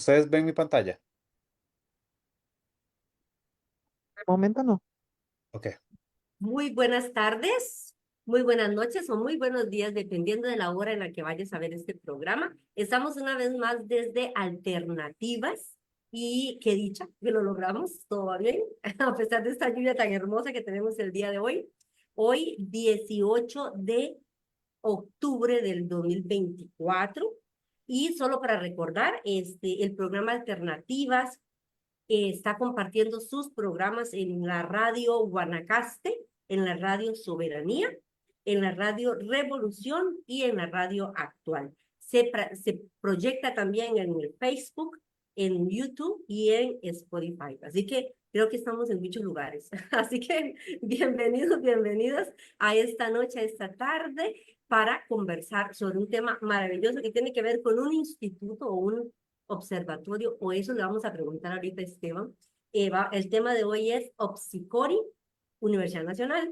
¿Ustedes ven mi pantalla? De momento no. Ok. Muy buenas tardes, muy buenas noches o muy buenos días, dependiendo de la hora en la que vayas a ver este programa. Estamos una vez más desde Alternativas y qué dicha que lo logramos, todo va bien, a pesar de esta lluvia tan hermosa que tenemos el día de hoy. Hoy, 18 de octubre del 2024. Y solo para recordar, el programa Alternativas está compartiendo sus programas en la radio Guanacaste, en la radio Soberanía, en la radio Revolución y en la radio Actual. Se proyecta también en el Facebook, en YouTube y en Spotify. Así que creo que estamos en muchos lugares. Así que bienvenidos, bienvenidas a esta noche, a esta tarde, para conversar sobre un tema maravilloso que tiene que ver con un instituto o un observatorio, o eso le vamos a preguntar ahorita a Esteban. Eva, el tema de hoy es Opsicori, Universidad Nacional,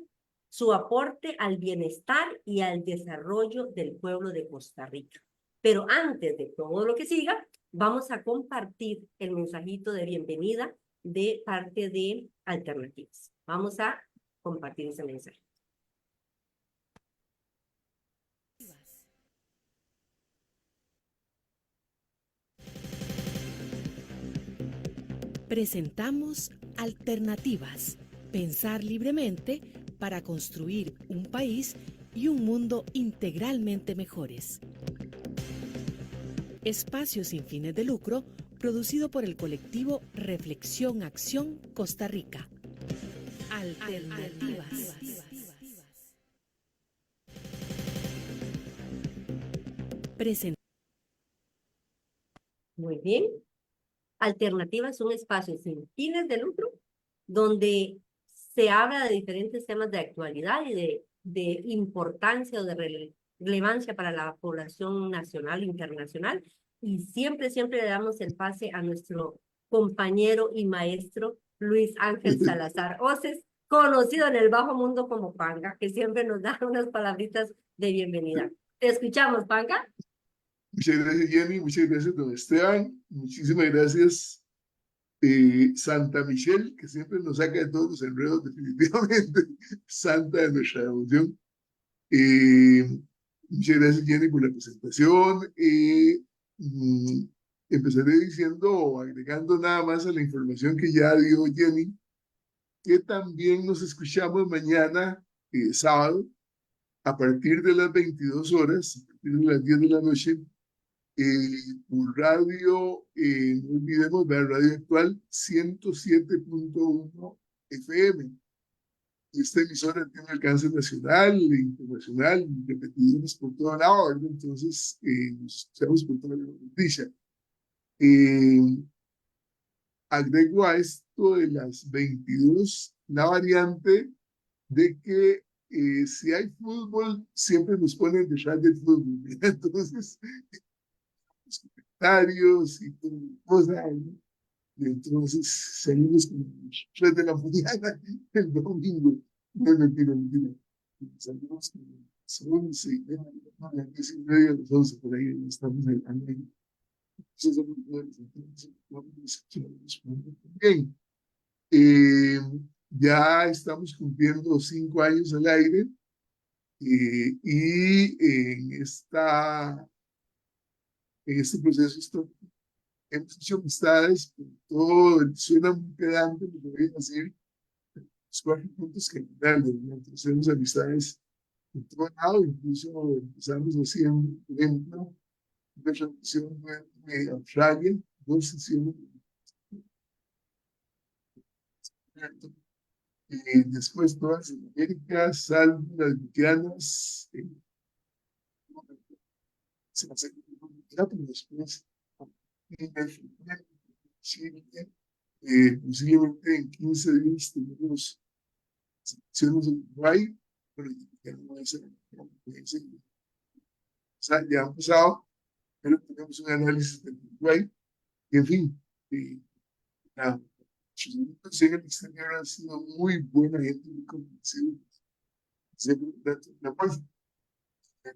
su aporte al bienestar y al desarrollo del pueblo de Costa Rica. Pero antes de todo lo que siga, vamos a compartir el mensajito de bienvenida de parte de Alternativas. Vamos a compartir ese mensaje. Presentamos Alternativas, pensar libremente para construir un país y un mundo integralmente mejores. Espacio sin fines de lucro, producido por el colectivo Reflexión Acción Costa Rica. Alternativas. Muy bien. Alternativas es un espacio sin fines de lucro donde se habla de diferentes temas de actualidad y de importancia o de relevancia para la población nacional e internacional. Y siempre, siempre le damos el pase a nuestro compañero y maestro Luis Ángel Salazar Oces, conocido en el bajo mundo como Panga, que siempre nos da unas palabritas de bienvenida. Te escuchamos, Panga. Muchas gracias, Jenny. Muchas gracias, don Esteban. Muchísimas gracias, Santa Michelle, que siempre nos saca de todos los enredos, definitivamente. Santa de nuestra devoción. Muchas gracias, Jenny, por la presentación. Empezaré diciendo o agregando nada más a la información que ya dio Jenny, que también nos escuchamos mañana, sábado, a partir de las 22 horas, a partir de las 10 de la noche, por radio, no olvidemos la radio actual 107.1 FM. Esta emisora tiene alcance nacional e internacional, repetimos por todo lado, ¿verdad? Entonces nos escuchamos por toda la noticia. Agrego a esto de las 22 la variante de que si hay fútbol, siempre nos ponen detrás del fútbol. Entonces, los comentarios y cosas, ¿no? Y entonces salimos como 3 de la mañana el domingo. No, mentira, mentira. Salimos como las 11, no, a las 10:30, a las 11, por ahí estamos en el año. Entonces, bien, eh, ya estamos cumpliendo 5 años al aire, y en este proceso histórico hemos hecho amistades, por todo, suena muy pedante lo que voy a decir, los 4 puntos cardinales, ¿no? Entonces tenemos amistades en todo lado, incluso empezamos haciendo, por ejemplo, una transmisión de Australia, 2 sesiones, y después todas en América, salvo las mexicanas, se las pero después en Chile, posiblemente en 15 días tenemos selecciones en Uruguay, pero ya no es o sea, ya han pasado, pero tenemos un análisis de Uruguay, y en fin, nada, sus amigos en el exterior han sido muy buena gente, muy comprensiva, siempre la paz, la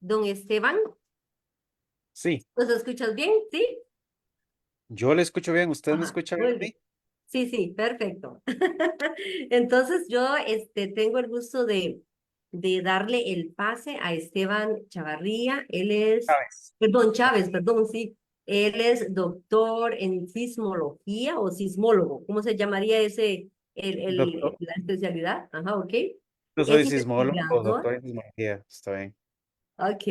Don Esteban, Sí, ¿nos escuchas bien? ¿Sí? yo le escucho bien. ¿Usted me Ajá, escucha bien muy a bien. mí? Sí, sí, perfecto. Entonces yo tengo el gusto de darle el pase a Esteban Chavarría. Él es, Chávez. perdón, Chávez, perdón, sí. Él es doctor en sismología o sismólogo. ¿Cómo se llamaría ese Doctor, la especialidad, ajá, ok. yo Es soy sismólogo, investigador, doctor en sismología, está bien. ok.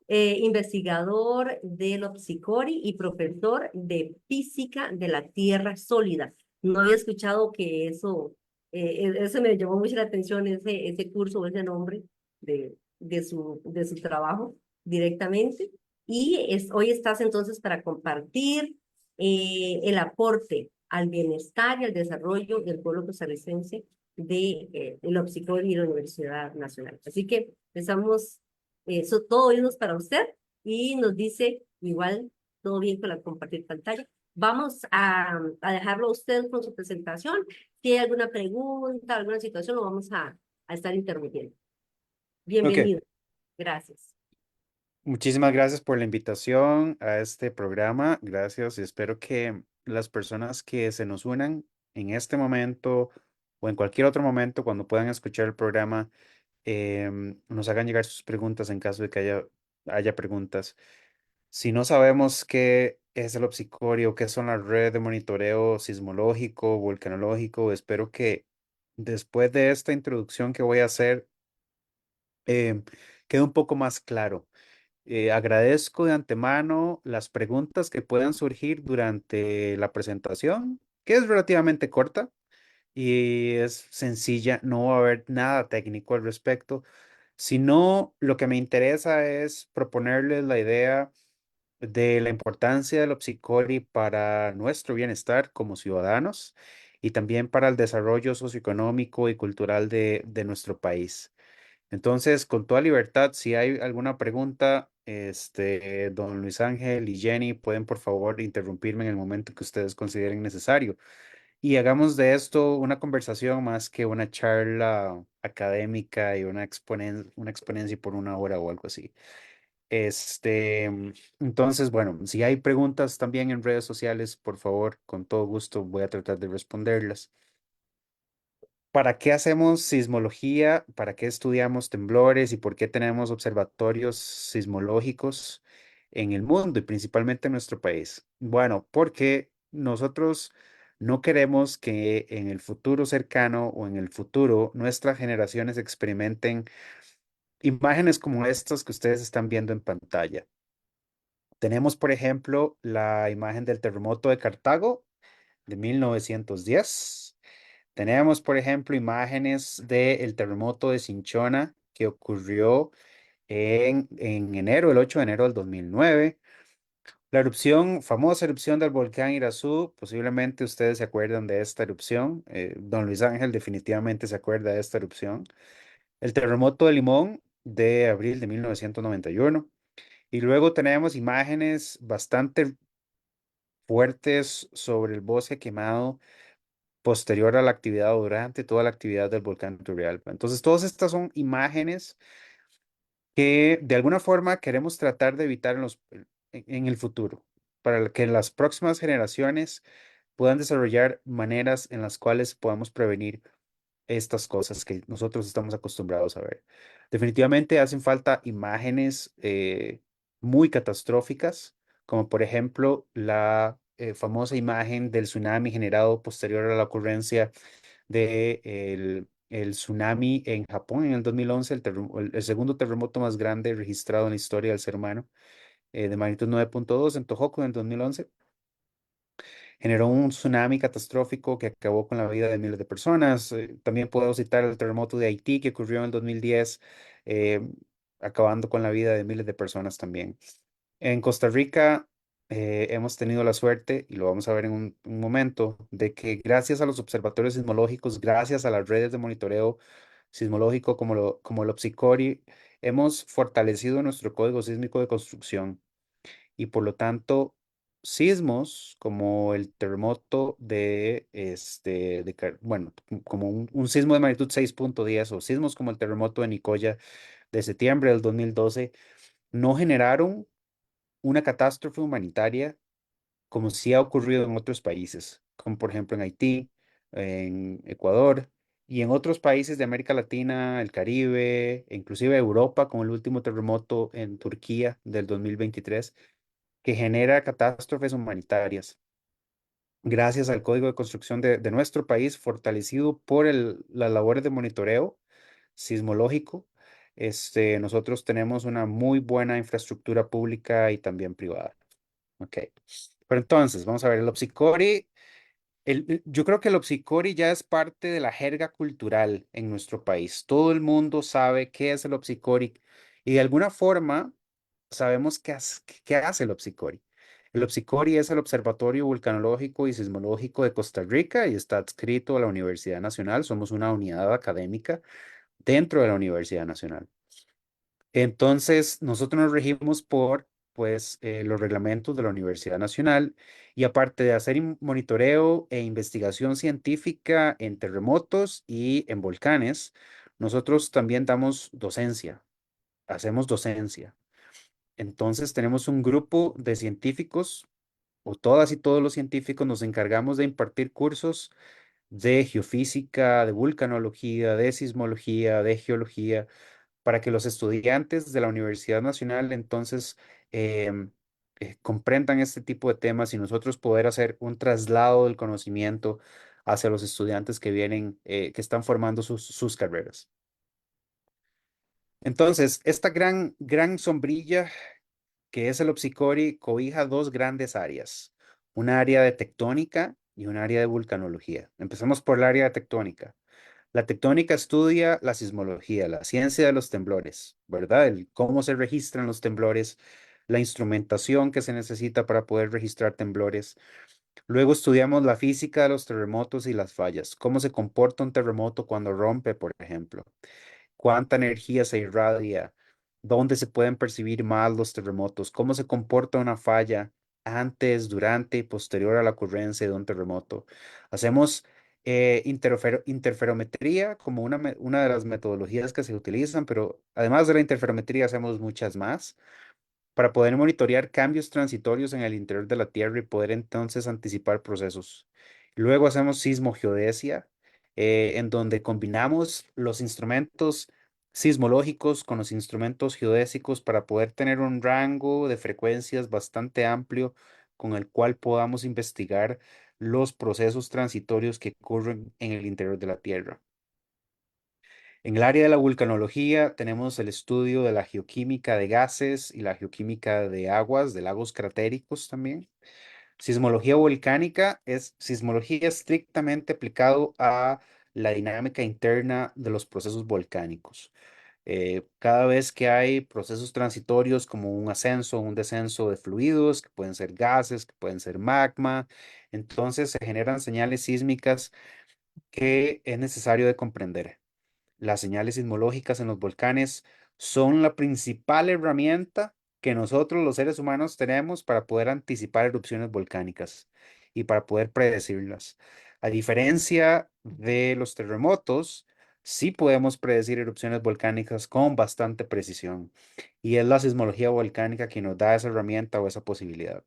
Investigador del Opsicori y profesor de física de la Tierra sólida. No había escuchado que eso me llamó mucho la atención, ese curso, ese nombre de su trabajo directamente. Y hoy estás entonces para compartir el aporte al bienestar y al desarrollo del pueblo costarricense el Opsicori y la Universidad Nacional. Así que empezamos eso, todo oídos para usted y nos dice igual, todo bien con la compartir pantalla. Vamos a dejarlo a usted con su presentación. Si hay alguna pregunta, alguna situación, lo vamos a estar interrumpiendo. Ok, Bienvenido. Gracias. muchísimas gracias por la invitación a este programa. Gracias y espero que las personas que se nos unan en este momento o en cualquier otro momento cuando puedan escuchar el programa nos hagan llegar sus preguntas en caso de que haya preguntas. Si no sabemos qué es el obsicorio, qué son las redes de monitoreo sismológico, volcanológico, espero que después de esta introducción que voy a hacer, quede un poco más claro. Agradezco de antemano las preguntas que puedan surgir durante la presentación, que es relativamente corta y es sencilla, no va a haber nada técnico al respecto, sino lo que me interesa es proponerles la idea de la importancia del Opsicori para nuestro bienestar como ciudadanos y también para el desarrollo socioeconómico y cultural de nuestro país. Entonces, con toda libertad, si hay alguna pregunta, don Luis Ángel y Jenny pueden por favor interrumpirme en el momento que ustedes consideren necesario. Y hagamos de esto una conversación más que una charla académica y una exponencia por una hora o algo así. Entonces, bueno, si hay preguntas también en redes sociales, por favor, con todo gusto voy a tratar de responderlas. ¿Para qué hacemos sismología? ¿Para qué estudiamos temblores y por qué tenemos observatorios sismológicos en el mundo y principalmente en nuestro país? Bueno, porque nosotros no queremos que en el futuro cercano o en el futuro nuestras generaciones experimenten imágenes como estas que ustedes están viendo en pantalla. Tenemos, por ejemplo, la imagen del terremoto de Cartago de 1910. Tenemos, por ejemplo, imágenes del terremoto de Cinchona que ocurrió en enero, el 8 de enero del 2009. La erupción, famosa erupción del volcán Irazú, posiblemente ustedes se acuerdan de esta erupción. Don Luis Ángel definitivamente se acuerda de esta erupción. El terremoto de Limón de abril de 1991. Y luego tenemos imágenes bastante fuertes sobre el bosque quemado posterior a la actividad o durante toda la actividad del volcán Turrialba. Entonces, todas estas son imágenes que de alguna forma queremos tratar de evitar en el futuro, para que las próximas generaciones puedan desarrollar maneras en las cuales podamos prevenir estas cosas que nosotros estamos acostumbrados a ver. Definitivamente hacen falta imágenes muy catastróficas, como por ejemplo la famosa imagen del tsunami generado posterior a la ocurrencia el tsunami en Japón en el 2011, el segundo terremoto más grande registrado en la historia del ser humano, de magnitud 9.2 en Tohoku en el 2011. Generó un tsunami catastrófico que acabó con la vida de miles de personas. También puedo citar el terremoto de Haití que ocurrió en el 2010, eh, acabando con la vida de miles de personas también. En Costa Rica hemos tenido la suerte, y lo vamos a ver en un momento, de que gracias a los observatorios sismológicos, gracias a las redes de monitoreo sismológico como el OPSICORI, hemos fortalecido nuestro código sísmico de construcción y por lo tanto sismos como el terremoto bueno, como un sismo de magnitud 6.10 o sismos como el terremoto de Nicoya de septiembre del 2012 no generaron una catástrofe humanitaria como sí ha ocurrido en otros países, como por ejemplo en Haití, en Ecuador y en otros países de América Latina, el Caribe, e inclusive Europa, como el último terremoto en Turquía del 2023 que genera catástrofes humanitarias. gracias al Código de Construcción de nuestro país, fortalecido por las labores de monitoreo sismológico, nosotros tenemos una muy buena infraestructura pública y también privada. Ok. Pero entonces, vamos a ver, el Opsicori, yo creo que el Opsicori ya es parte de la jerga cultural en nuestro país. Todo el mundo sabe qué es el Opsicori y de alguna forma sabemos qué hace el Opsicori. El Opsicori es el Observatorio Vulcanológico y Sismológico de Costa Rica y está adscrito a la Universidad Nacional. Somos una unidad académica dentro de la Universidad Nacional. Entonces, nosotros nos regimos por, pues, los reglamentos de la Universidad Nacional y aparte de hacer monitoreo e investigación científica en terremotos y en volcanes, nosotros también damos docencia, hacemos docencia. Entonces, tenemos un grupo de científicos, o todas y todos los científicos nos encargamos de impartir cursos de geofísica, de vulcanología, de sismología, de geología para que los estudiantes de la Universidad Nacional entonces em, comprendan este tipo de temas y nosotros poder hacer un traslado del conocimiento hacia los estudiantes que vienen, que están formando sus carreras. Entonces, esta gran sombrilla que es el Opsicori cobija dos grandes áreas, un área de tectónica y un área de vulcanología. Empezamos por el área de tectónica. La tectónica estudia la sismología, la ciencia de los temblores, ¿verdad? El cómo se registran los temblores, la instrumentación que se necesita para poder registrar temblores. Luego estudiamos la física de los terremotos y las fallas, cómo se comporta un terremoto cuando rompe, por ejemplo, cuánta energía se irradia, dónde se pueden percibir más los terremotos, cómo se comporta una falla antes, durante y posterior a la ocurrencia de un terremoto. Hacemos interferometría como una de las metodologías que se utilizan, pero además de la interferometría hacemos muchas más para poder monitorear cambios transitorios en el interior de la Tierra y poder entonces anticipar procesos. Luego hacemos sismogeodesia, en donde combinamos los instrumentos sismológicos con los instrumentos geodésicos para poder tener un rango de frecuencias bastante amplio con el cual podamos investigar los procesos transitorios que ocurren en el interior de la Tierra. En el área de la vulcanología tenemos el estudio de la geoquímica de gases y la geoquímica de aguas, de lagos cratéricos también. Sismología volcánica es sismología estrictamente aplicado a la dinámica interna de los procesos volcánicos. Cada vez que hay procesos transitorios como un ascenso o un descenso de fluidos, que pueden ser gases, que pueden ser magma, entonces se generan señales sísmicas que es necesario de comprender. Las señales sismológicas en los volcanes son la principal herramienta que nosotros los seres humanos tenemos para poder anticipar erupciones volcánicas y para poder predecirlas. A diferencia de los terremotos, sí podemos predecir erupciones volcánicas con bastante precisión y es la sismología volcánica que nos da esa herramienta o esa posibilidad.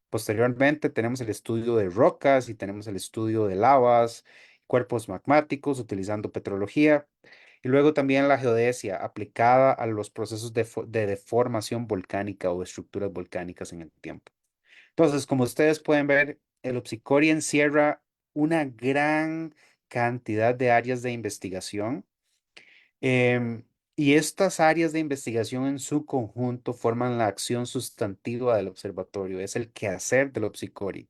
Posteriormente tenemos el estudio de rocas y tenemos el estudio de lavas, cuerpos magmáticos utilizando petrología y luego también la geodesia aplicada a los procesos de deformación volcánica o estructuras volcánicas en el tiempo. Entonces, como ustedes pueden ver, el Opsicori encierra una gran cantidad de áreas de investigación. Em, y estas áreas de investigación en su conjunto forman la acción sustantiva del observatorio, es el quehacer del Opsicori.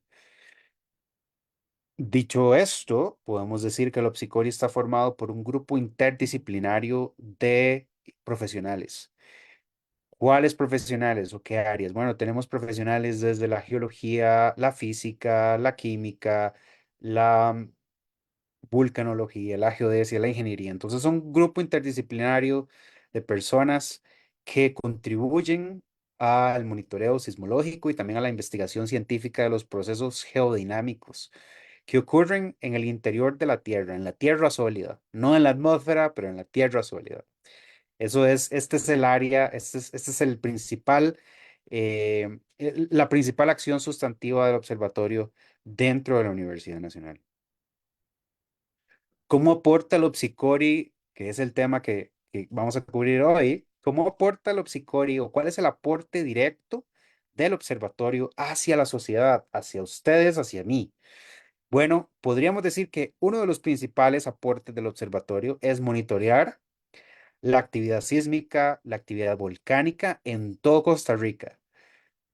Dicho esto, podemos decir que el Opsicori está formado por un grupo interdisciplinario de profesionales. ¿Cuáles profesionales o qué áreas? Bueno, tenemos profesionales desde la geología, la física, la química, la vulcanología, la geodesia, la ingeniería. Entonces, son un grupo interdisciplinario de personas que contribuyen al monitoreo sismológico y también a la investigación científica de los procesos geodinámicos que ocurren en el interior de la Tierra, en la Tierra sólida, no en la atmósfera, pero en la Tierra sólida. Este es el área, este es el principal, la principal acción sustantiva del observatorio dentro de la Universidad Nacional. ¿Cómo aporta el Opsicori, que es el tema que vamos a cubrir hoy? ¿Cómo aporta el Opsicori o cuál es el aporte directo del observatorio hacia la sociedad, hacia ustedes, hacia mí? Bueno, podríamos decir que uno de los principales aportes del observatorio es monitorear la actividad sísmica, la actividad volcánica en todo Costa Rica,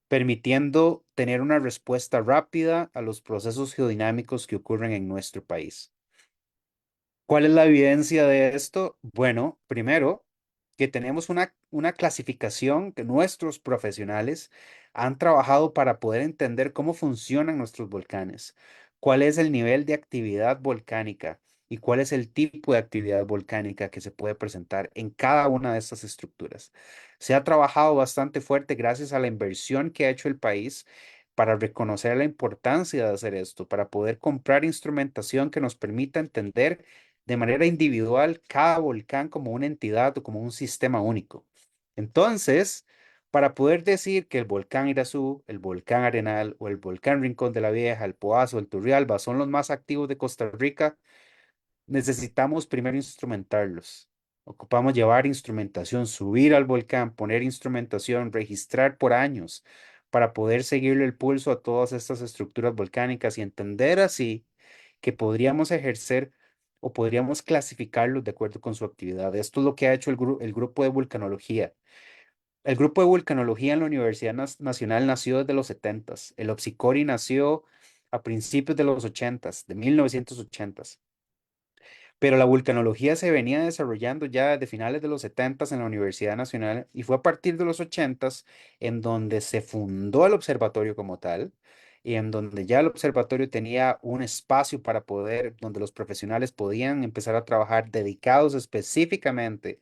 permitiendo tener una respuesta rápida a los procesos geodinámicos que ocurren en nuestro país. ¿Cuál es la evidencia de esto? Bueno, primero, que tenemos una clasificación que nuestros profesionales han trabajado para poder entender cómo funcionan nuestros volcanes, cuál es el nivel de actividad volcánica y cuál es el tipo de actividad volcánica que se puede presentar en cada una de estas estructuras. Se ha trabajado bastante fuerte gracias a la inversión que ha hecho el país para reconocer la importancia de hacer esto, para poder comprar instrumentación que nos permita entender de manera individual cada volcán como una entidad o como un sistema único. Entonces, para poder decir que el volcán Irazú, el volcán Arenal o el volcán Rincón de la Vieja, el Poás o el Turrialba son los más activos de Costa Rica, necesitamos primero instrumentarlos. Ocupamos llevar instrumentación, subir al volcán, poner instrumentación, registrar por años para poder seguirle el pulso a todas estas estructuras volcánicas y entender así que podríamos ejercer o podríamos clasificarlos de acuerdo con su actividad. Esto es lo que ha hecho el grupo de vulcanología. El grupo de vulcanología en la Universidad Nacional nació desde los 70s. El OPSICORI nació a principios de los 80s, de 1980s. Pero la vulcanología se venía desarrollando ya desde finales de los 70s en la Universidad Nacional y fue a partir de los 80s en donde se fundó el observatorio como tal y en donde ya el observatorio tenía un espacio para poder, donde los profesionales podían empezar a trabajar dedicados específicamente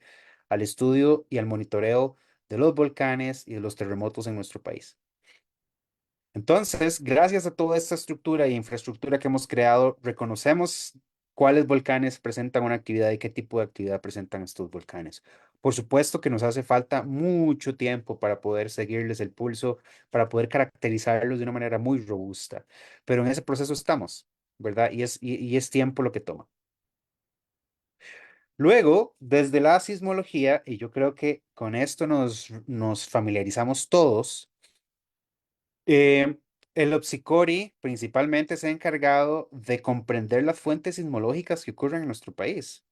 al estudio y al monitoreo de los volcanes y de los terremotos en nuestro país. Entonces, gracias a toda esta estructura e infraestructura que hemos creado, reconocemos cuáles volcanes presentan una actividad y qué tipo de actividad presentan estos volcanes. Por supuesto que nos hace falta mucho tiempo para poder seguirles el pulso, para poder caracterizarlos de una manera muy robusta, pero en ese proceso estamos, ¿verdad? Y es tiempo lo que toma. Luego, desde la sismología, y yo creo que con esto nos familiarizamos todos, eh, el OPSICORI principalmente se ha encargado de comprender las fuentes sismológicas que ocurren en nuestro país.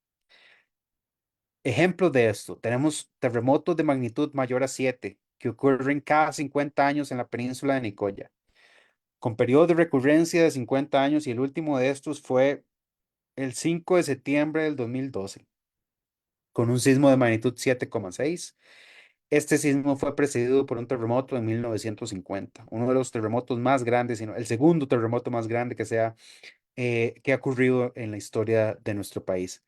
Ejemplos de esto, tenemos terremotos de magnitud mayor a 7 que ocurren cada 50 años en la península de Nicoya, con periodo de recurrencia de 50 años y el último de estos fue el 5 de septiembre del 2012, con un sismo de magnitud 7,6. Este sismo fue precedido por un terremoto en 1950, uno de los terremotos más grandes, sino el segundo terremoto más grande que ha ocurrido en la historia de nuestro país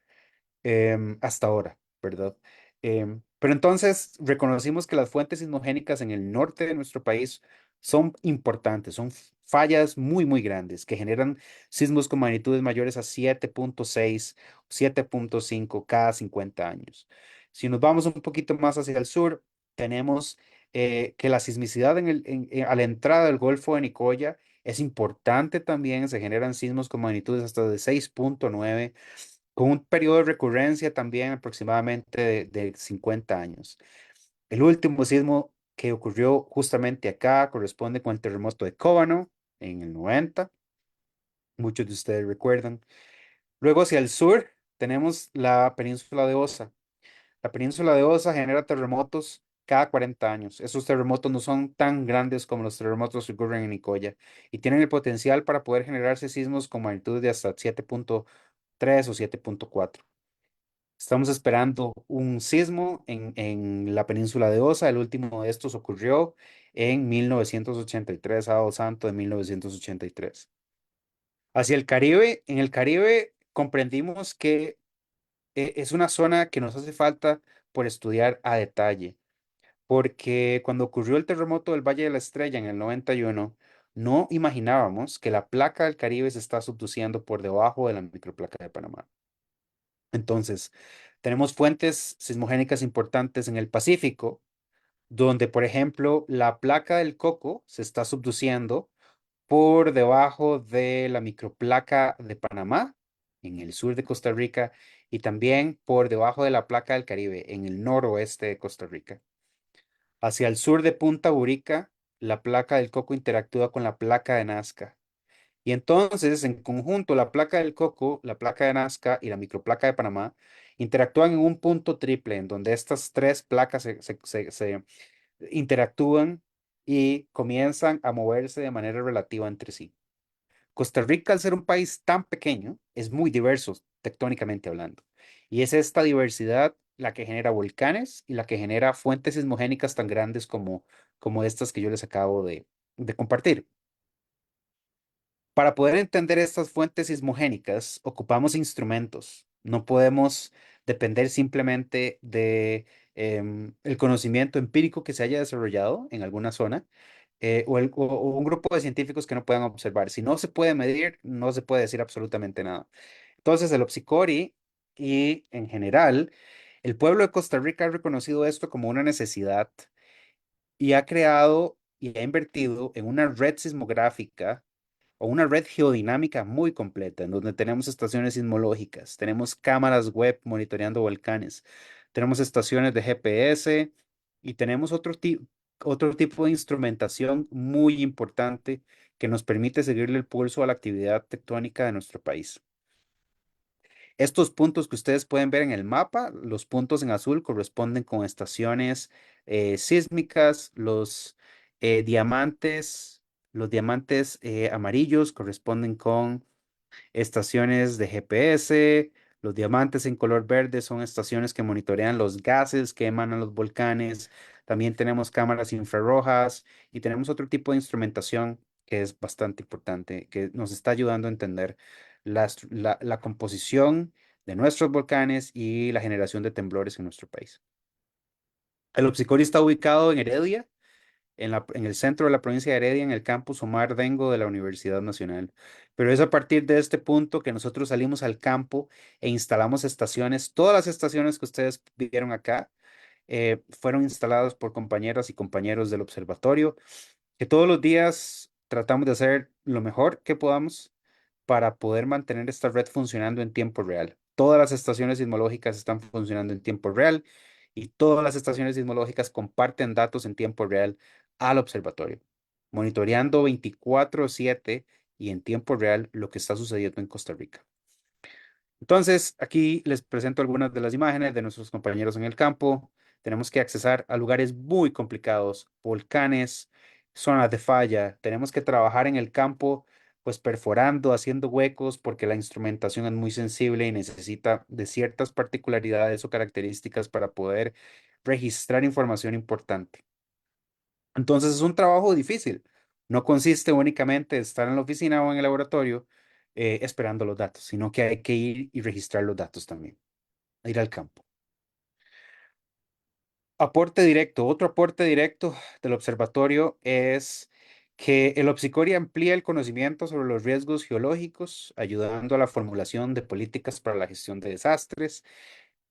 hasta ahora, ¿verdad? Pero entonces reconocimos que las fuentes sismogénicas en el norte de nuestro país son importantes, son fallas muy, muy grandes que generan sismos con magnitudes mayores a 7,6, 7,5 cada 50 años. Si nos vamos un poquito más hacia el sur, tenemos que la sismicidad a la entrada del Golfo de Nicoya es importante también, se generan sismos con magnitudes hasta de 6,9 con un periodo de recurrencia también aproximadamente de 50 años. El último sismo que ocurrió justamente acá corresponde con el terremoto de Cóbano en el 90, muchos de ustedes recuerdan. Luego hacia el sur tenemos la península de Osa. La península de Osa genera terremotos cada 40 años. Esos terremotos no son tan grandes como los terremotos que ocurren en Nicoya y tienen el potencial para poder generarse sismos con magnitud de hasta 7,3 o 7,4. Estamos esperando un sismo en la península de Osa. El último de estos ocurrió en 1983, sábado santo de 1983. Hacia el Caribe, en el Caribe comprendimos que es una zona que nos hace falta por estudiar a detalle, porque cuando ocurrió el terremoto del Valle de la Estrella en el 91, no imaginábamos que la placa del Caribe se está subduciendo por debajo de la microplaca de Panamá. Entonces, tenemos fuentes sismogénicas importantes en el Pacífico, donde, por ejemplo, la placa del Coco se está subduciendo por debajo de la microplaca de Panamá, en el sur de Costa Rica, y también por debajo de la placa del Caribe, en el noroeste de Costa Rica. Hacia el sur de Punta Burica, la placa del Coco interactúa con la placa de Nazca. Y entonces, en conjunto, la placa del Coco, la placa de Nazca y la microplaca de Panamá interactúan en un punto triple, en donde estas tres placas se interactúan y comienzan a moverse de manera relativa entre sí. Costa Rica, al ser un país tan pequeño, es muy diverso tectónicamente hablando. Y es esta diversidad la que genera volcanes y la que genera fuentes sismogénicas tan grandes como estas que yo les acabo de compartir. Para poder entender estas fuentes sismogénicas, ocupamos instrumentos. No podemos depender simplemente de el conocimiento empírico que se haya desarrollado en alguna zona o un grupo de científicos que no puedan observar. Si no se puede medir, no se puede decir absolutamente nada. Entonces, el Opsicori y en general, el pueblo de Costa Rica ha reconocido esto como una necesidad y ha creado y ha invertido en una red sismográfica o una red geodinámica muy completa, en donde tenemos estaciones sismológicas, tenemos cámaras web monitoreando volcanes, tenemos estaciones de GPS y tenemos otro tipo de instrumentación muy importante que nos permite seguirle el pulso a la actividad tectónica de nuestro país. Estos puntos que ustedes pueden ver en el mapa, los puntos en azul corresponden con estaciones sísmicas, diamantes, los diamantes amarillos corresponden con estaciones de GPS, los diamantes en color verde son estaciones que monitorean los gases que emanan los volcanes, también tenemos cámaras infrarrojas y tenemos otro tipo de instrumentación que es bastante importante, que nos está ayudando a entender la composición de nuestros volcanes y la generación de temblores en nuestro país. El Opsicori está ubicado en Heredia, en el centro de la provincia de Heredia, en el campus Omar Dengo de la Universidad Nacional. Pero es a partir de este punto que nosotros salimos al campo e instalamos estaciones. Todas las estaciones que ustedes vieron acá fueron instaladas por compañeras y compañeros del observatorio, que todos los días tratamos de hacer lo mejor que podamos para poder mantener esta red funcionando en tiempo real. Todas las estaciones sismológicas están funcionando en tiempo real y todas las estaciones sismológicas comparten datos en tiempo real al observatorio, monitoreando 24/7 y en tiempo real lo que está sucediendo en Costa Rica. Entonces, aquí les presento algunas de las imágenes de nuestros compañeros en el campo. Tenemos que accesar a lugares muy complicados, volcanes, zonas de falla. Tenemos que trabajar en el campo, pues perforando, haciendo huecos, porque la instrumentación es muy sensible y necesita de ciertas particularidades o características para poder registrar información importante. Entonces, es un trabajo difícil. No consiste únicamente en estar en la oficina o en el laboratorio esperando los datos, sino que hay que ir y registrar los datos también, ir al campo. Aporte directo. Otro aporte directo del observatorio es que el Opsicori amplía el conocimiento sobre los riesgos geológicos, ayudando a la formulación de políticas para la gestión de desastres.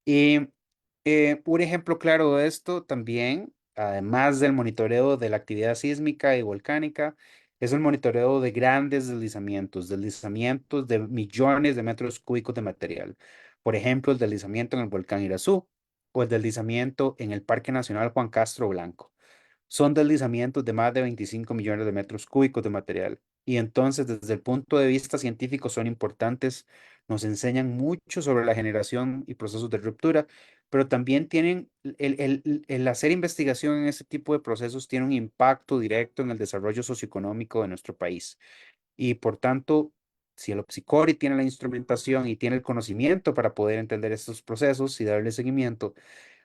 Y un ejemplo claro de esto también, además del monitoreo de la actividad sísmica y volcánica, es el monitoreo de grandes deslizamientos de millones de metros cúbicos de material. Por ejemplo, el deslizamiento en el volcán Irazú o el deslizamiento en el Parque Nacional Juan Castro Blanco. Son deslizamientos de más de 25 millones de metros cúbicos de material. Y entonces, desde el punto de vista científico, son importantes, nos enseñan mucho sobre la generación y procesos de ruptura, pero también tienen, el hacer investigación en ese tipo de procesos tiene un impacto directo en el desarrollo socioeconómico de nuestro país. Y por tanto, si el Opsicori tiene la instrumentación y tiene el conocimiento para poder entender estos procesos y darle seguimiento,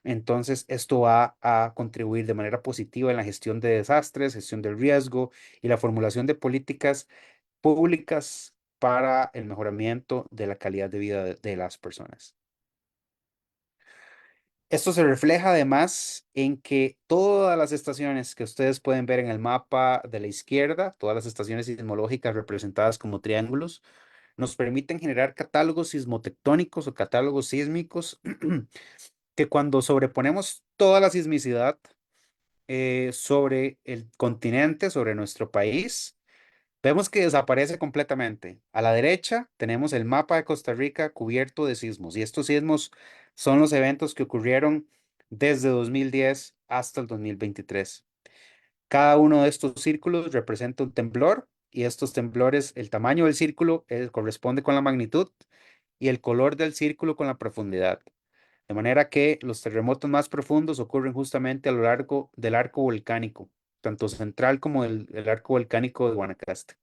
entonces esto va a contribuir de manera positiva en la gestión de desastres, gestión del riesgo y la formulación de políticas públicas para el mejoramiento de la calidad de vida de las personas. Esto se refleja además en que todas las estaciones que ustedes pueden ver en el mapa de la izquierda, todas las estaciones sismológicas representadas como triángulos, nos permiten generar catálogos sismotectónicos o catálogos sísmicos que cuando sobreponemos toda la sismicidad sobre el continente, sobre nuestro país, vemos que desaparece completamente. A la derecha tenemos el mapa de Costa Rica cubierto de sismos y estos sismos son los eventos que ocurrieron desde 2010 hasta el 2023. Cada uno de estos círculos representa un temblor y estos temblores, el tamaño del círculo corresponde con la magnitud y el color del círculo con la profundidad. De manera que los terremotos más profundos ocurren justamente a lo largo del arco volcánico, tanto central como el arco volcánico de Guanacaste.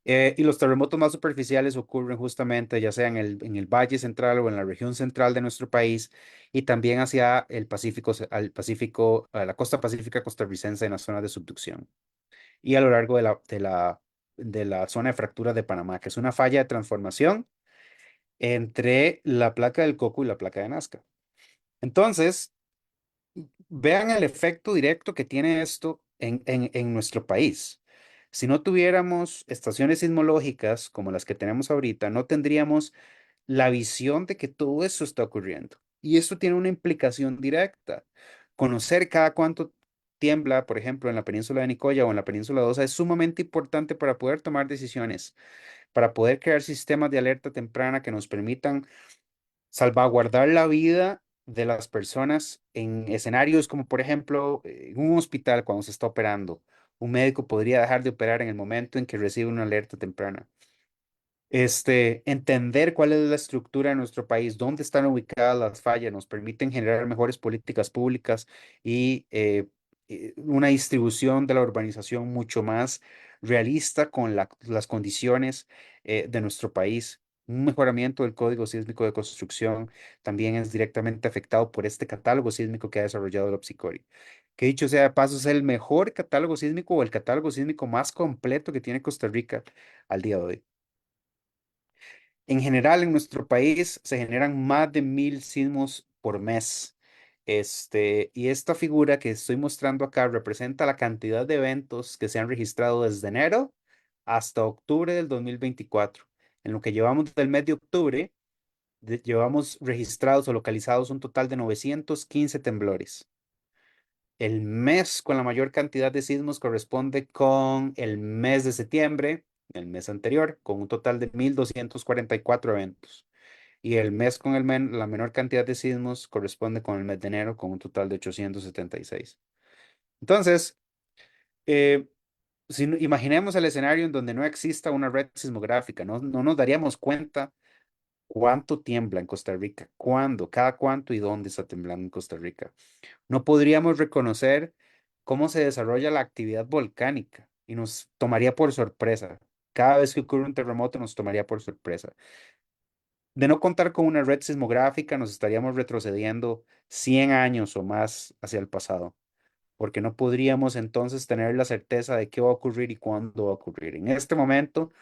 Y los terremotos más superficiales ocurren justamente ya sea en el Valle Central o en la región central de nuestro país y también hacia el Pacífico, al Pacífico, a la costa pacífica costarricense en la zona de subducción y a lo largo de la zona de fractura de Panamá, que es una falla de transformación entre la placa del Coco y la placa de Nazca. Entonces, vean el efecto directo que tiene esto en nuestro país. Si no tuviéramos estaciones sismológicas como las que tenemos ahorita, no tendríamos la visión de que todo eso está ocurriendo. Y esto tiene una implicación directa. Conocer cada cuánto tiembla, por ejemplo, en la península de Nicoya o en la península de Osa es sumamente importante para poder tomar decisiones, para poder crear sistemas de alerta temprana que nos permitan salvaguardar la vida de las personas en escenarios como, por ejemplo, en un hospital cuando se está operando. Un médico podría dejar de operar en el momento en que recibe una alerta temprana. Entender cuál es la estructura de nuestro país, dónde están ubicadas las fallas, nos permiten generar mejores políticas públicas y una distribución de la urbanización mucho más realista con las condiciones de nuestro país. Un mejoramiento del Código Sísmico de Construcción también es directamente afectado por este catálogo sísmico que ha desarrollado el OPSICORI. Que dicho sea de paso, es el mejor catálogo sísmico o el catálogo sísmico más completo que tiene Costa Rica al día de hoy. En general, en nuestro país se generan más de 1000 sismos por mes. Y esta figura que estoy mostrando acá representa la cantidad de eventos que se han registrado desde enero hasta octubre del 2024. En lo que llevamos del mes de octubre, llevamos registrados o localizados un total de 915 temblores. El mes con la mayor cantidad de sismos corresponde con el mes de septiembre, el mes anterior, con un total de 1244 eventos. Y el mes con la menor cantidad de sismos corresponde con el mes de enero, con un total de 876. Entonces, eh, imaginemos el escenario en donde no exista una red sismográfica, no nos daríamos cuenta cuánto tiembla en Costa Rica, cuándo, cada cuánto y dónde está temblando en Costa Rica. No podríamos reconocer cómo se desarrolla la actividad volcánica y nos tomaría por sorpresa. Cada vez que ocurre un terremoto nos tomaría por sorpresa. De no contar con una red sismográfica, nos estaríamos retrocediendo 100 años o más hacia el pasado, porque no podríamos entonces tener la certeza de qué va a ocurrir y cuándo va a ocurrir. En este momento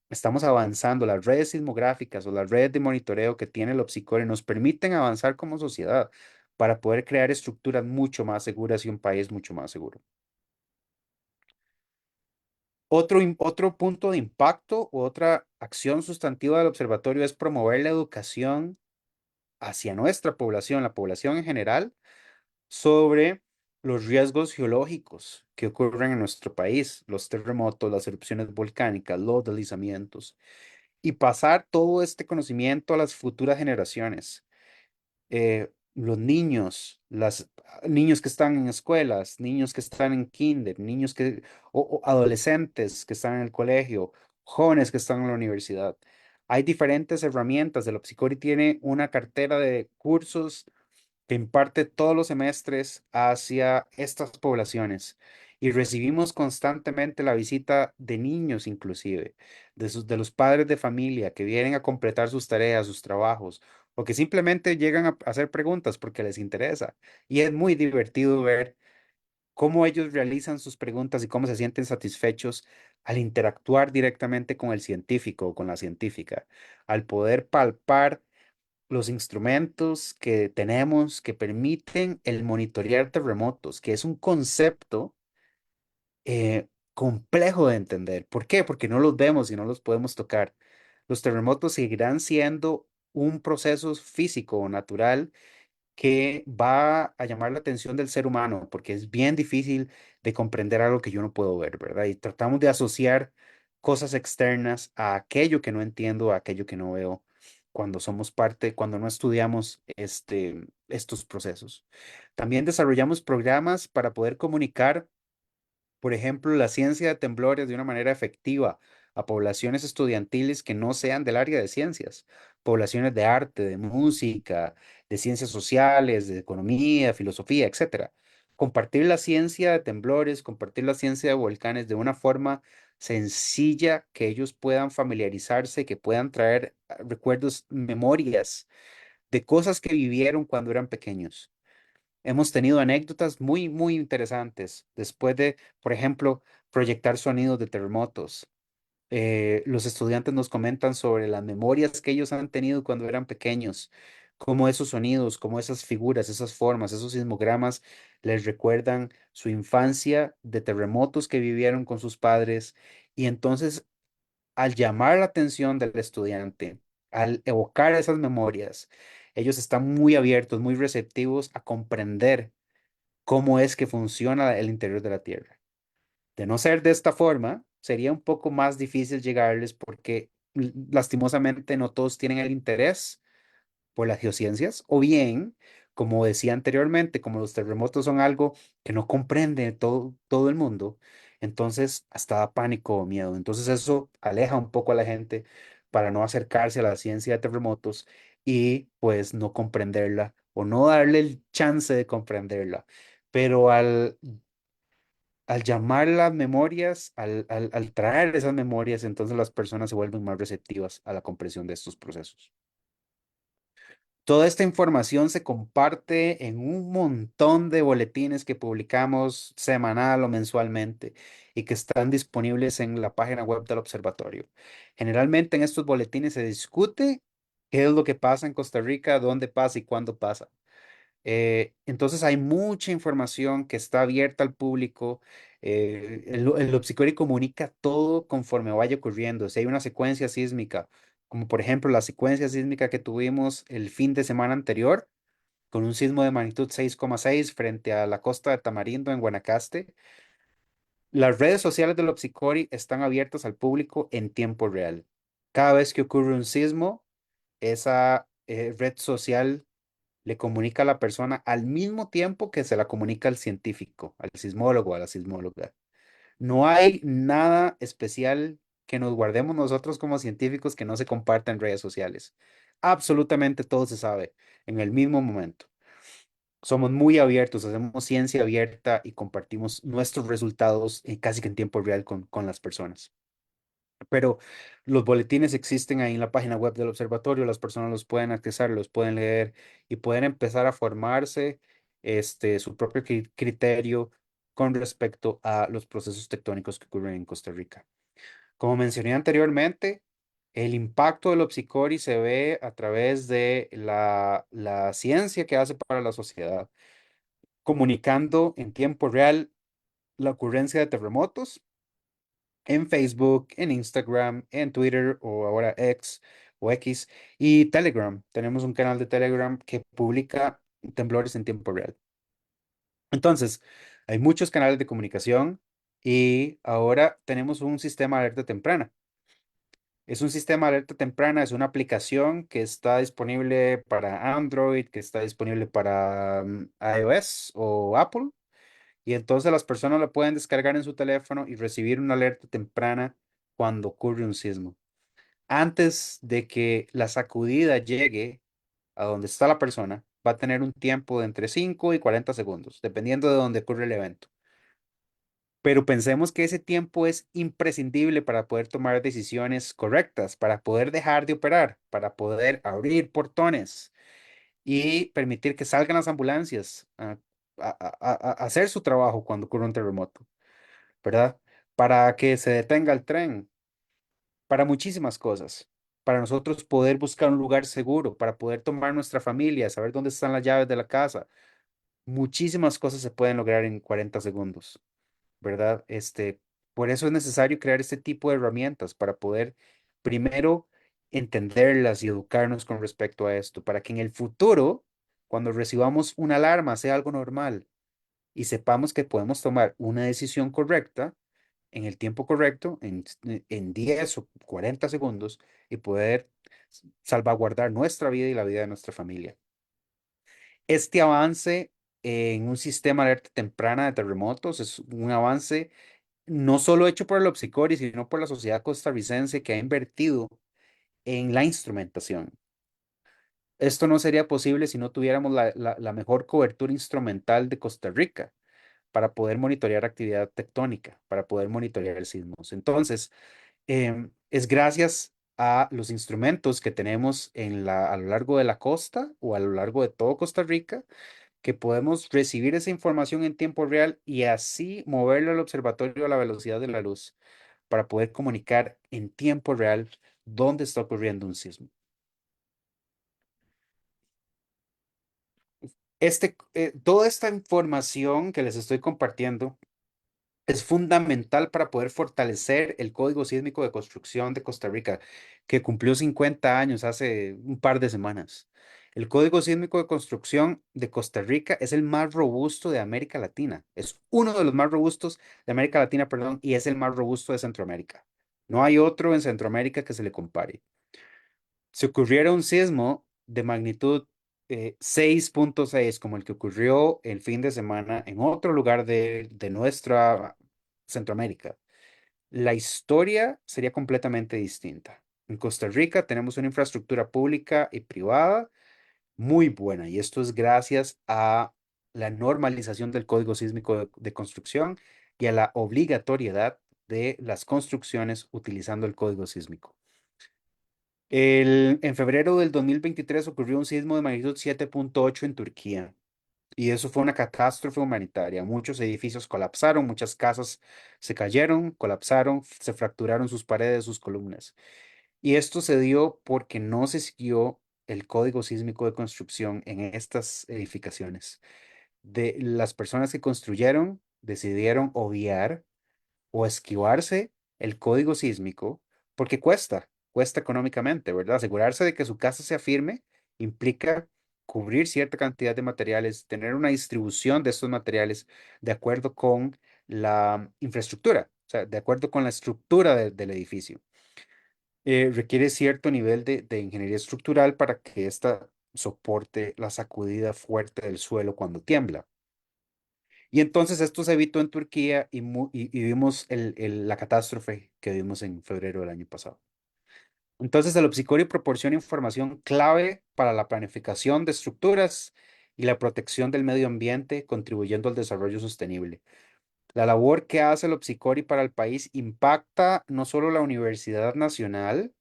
estamos avanzando. Las redes sismográficas o las redes de monitoreo que tiene el OPSICORE nos permiten avanzar como sociedad para poder crear estructuras mucho más seguras y un país mucho más seguro. Otro punto de impacto u otra acción sustantiva del observatorio es promover la educación hacia nuestra población, la población en general, sobre los riesgos geológicos que ocurren en nuestro país, los terremotos, las erupciones volcánicas, los deslizamientos, y pasar todo este conocimiento a las futuras generaciones. Los niños, niños que están en escuelas, niños que están en kinder, o adolescentes que están en el colegio, jóvenes que están en la universidad. Hay diferentes herramientas. El Opsicori tiene una cartera de cursos que imparte todos los semestres hacia estas poblaciones y recibimos constantemente la visita de niños inclusive, de los padres de familia que vienen a completar sus tareas, sus trabajos o que simplemente llegan a hacer preguntas porque les interesa. Y es muy divertido ver cómo ellos realizan sus preguntas y cómo se sienten satisfechos al interactuar directamente con el científico o con la científica, al poder palpar los instrumentos que tenemos que permiten el monitorear terremotos, que es un concepto complejo de entender. ¿Por qué? Porque no los vemos y no los podemos tocar. Los terremotos seguirán siendo un proceso físico o natural que va a llamar la atención del ser humano, porque es bien difícil de comprender algo que yo no puedo ver, ¿verdad? Y tratamos de asociar cosas externas a aquello que no entiendo, a aquello que no veo. cuando somos parte, cuando no estudiamos estos procesos. También desarrollamos programas para poder comunicar, por ejemplo, la ciencia de temblores de una manera efectiva a poblaciones estudiantiles que no sean del área de ciencias, poblaciones de arte, de música, de ciencias sociales, de economía, filosofía, etcétera. Compartir la ciencia de temblores, compartir la ciencia de volcanes de una forma sencilla que ellos puedan familiarizarse, que puedan traer recuerdos, memorias de cosas que vivieron cuando eran pequeños. Hemos tenido anécdotas muy, muy interesantes después de, por ejemplo, proyectar sonidos de terremotos. Los estudiantes nos comentan sobre las memorias que ellos han tenido cuando eran pequeños, cómo esos sonidos, cómo esas figuras, esas formas, esos sismogramas les recuerdan su infancia de terremotos que vivieron con sus padres. Y entonces, al llamar la atención del estudiante, al evocar esas memorias, ellos están muy abiertos, muy receptivos a comprender cómo es que funciona el interior de la Tierra. De no ser de esta forma, sería un poco más difícil llegarles porque lastimosamente no todos tienen el interés por las geociencias, o bien, como decía anteriormente, como los terremotos son algo que no comprende todo el mundo, entonces hasta da pánico o miedo. Entonces eso aleja un poco a la gente para no acercarse a la ciencia de terremotos y pues no comprenderla o no darle el chance de comprenderla. Pero al llamar las memorias, al traer esas memorias, entonces las personas se vuelven más receptivas a la comprensión de estos procesos. Toda esta información se comparte en un montón de boletines que publicamos semanal o mensualmente y que están disponibles en la página web del observatorio. Generalmente en estos boletines se discute qué es lo que pasa en Costa Rica, dónde pasa y cuándo pasa. Entonces hay mucha información que está abierta al público. El Obsicori comunica todo conforme vaya ocurriendo. Si hay una secuencia sísmica, como por ejemplo la secuencia sísmica que tuvimos el fin de semana anterior, con un sismo de magnitud 6,6 frente a la costa de Tamarindo en Guanacaste, las redes sociales del Obsicori están abiertas al público en tiempo real. Cada vez que ocurre un sismo, esa red social le comunica a la persona al mismo tiempo que se la comunica al científico, al sismólogo, a la sismóloga. No hay nada especial que nos guardemos nosotros como científicos que no se comparta en redes sociales. Absolutamente todo se sabe en el mismo momento. Somos muy abiertos, hacemos ciencia abierta y compartimos nuestros resultados casi que en tiempo real con las personas. Pero los boletines existen ahí en la página web del observatorio, las personas los pueden accesar, los pueden leer y pueden empezar a formarse su propio criterio con respecto a los procesos tectónicos que ocurren en Costa Rica. Como mencioné anteriormente, el impacto del Opsicori se ve a través de la ciencia que hace para la sociedad, comunicando en tiempo real la ocurrencia de terremotos en Facebook, en Instagram, en Twitter o ahora X o X y Telegram. Tenemos un canal de Telegram que publica temblores en tiempo real. Entonces, hay muchos canales de comunicación y ahora tenemos un sistema de alerta temprana. Es un sistema de alerta temprana, es una aplicación que está disponible para Android, que está disponible para iOS o Apple. Y entonces las personas la pueden descargar en su teléfono y recibir una alerta temprana cuando ocurre un sismo. Antes de que la sacudida llegue a donde está la persona, va a tener un tiempo de entre 5 y 40 segundos, dependiendo de dónde ocurre el evento. Pero pensemos que ese tiempo es imprescindible para poder tomar decisiones correctas, para poder dejar de operar, para poder abrir portones y permitir que salgan las ambulancias a hacer su trabajo cuando ocurre un terremoto. ¿Verdad? Para que se detenga el tren, para muchísimas cosas, para nosotros poder buscar un lugar seguro, para poder tomar nuestra familia, saber dónde están las llaves de la casa. Muchísimas cosas se pueden lograr en 40 segundos, ¿verdad? Por eso es necesario crear este tipo de herramientas para poder primero entenderlas y educarnos con respecto a esto, para que en el futuro, cuando recibamos una alarma, sea algo normal y sepamos que podemos tomar una decisión correcta en el tiempo correcto, en 10 o 40 segundos, y poder salvaguardar nuestra vida y la vida de nuestra familia. Este avance en un sistema de alerta temprana de terremotos es un avance no solo hecho por el Opsicori, sino por la sociedad costarricense que ha invertido en la instrumentación. Esto no sería posible si no tuviéramos la mejor cobertura instrumental de Costa Rica para poder monitorear actividad tectónica, para poder monitorear sismos. Entonces, es gracias a los instrumentos que tenemos a lo largo de la costa o a lo largo de todo Costa Rica que podemos recibir esa información en tiempo real y así moverlo al observatorio a la velocidad de la luz para poder comunicar en tiempo real dónde está ocurriendo un sismo. Toda esta información que les estoy compartiendo es fundamental para poder fortalecer el Código Sísmico de Construcción de Costa Rica, que cumplió 50 años hace un par de semanas. El Código Sísmico de Construcción de Costa Rica es el más robusto de América Latina. Es uno de los más robustos de América Latina, perdón, y es el más robusto de Centroamérica. No hay otro en Centroamérica que se le compare. Si ocurriera un sismo de magnitud 6.6, como el que ocurrió el fin de semana en otro lugar de nuestra Centroamérica, la historia sería completamente distinta. En Costa Rica tenemos una infraestructura pública y privada muy buena y esto es gracias a la normalización del Código Sísmico de Construcción y a la obligatoriedad de las construcciones utilizando el Código Sísmico. En febrero del 2023 ocurrió un sismo de magnitud 7.8 en Turquía y eso fue una catástrofe humanitaria. Muchos edificios colapsaron, muchas casas se cayeron, colapsaron, se fracturaron sus paredes, sus columnas. Y esto se dio porque no se siguió el código sísmico de construcción en estas edificaciones. De las personas que construyeron decidieron obviar o esquivarse el código sísmico porque cuesta económicamente, ¿verdad? Asegurarse de que su casa sea firme implica cubrir cierta cantidad de materiales, tener una distribución de estos materiales de acuerdo con la infraestructura, o sea, de acuerdo con la estructura del edificio. Requiere cierto nivel de ingeniería estructural para que ésta soporte la sacudida fuerte del suelo cuando tiembla. Y entonces esto se evitó en Turquía y vimos la catástrofe que vimos en febrero del año pasado. Entonces el Opsicori proporciona información clave para la planificación de estructuras y la protección del medio ambiente, contribuyendo al desarrollo sostenible. La labor que hace el Opsicori para el país impacta no solo la Universidad Nacional,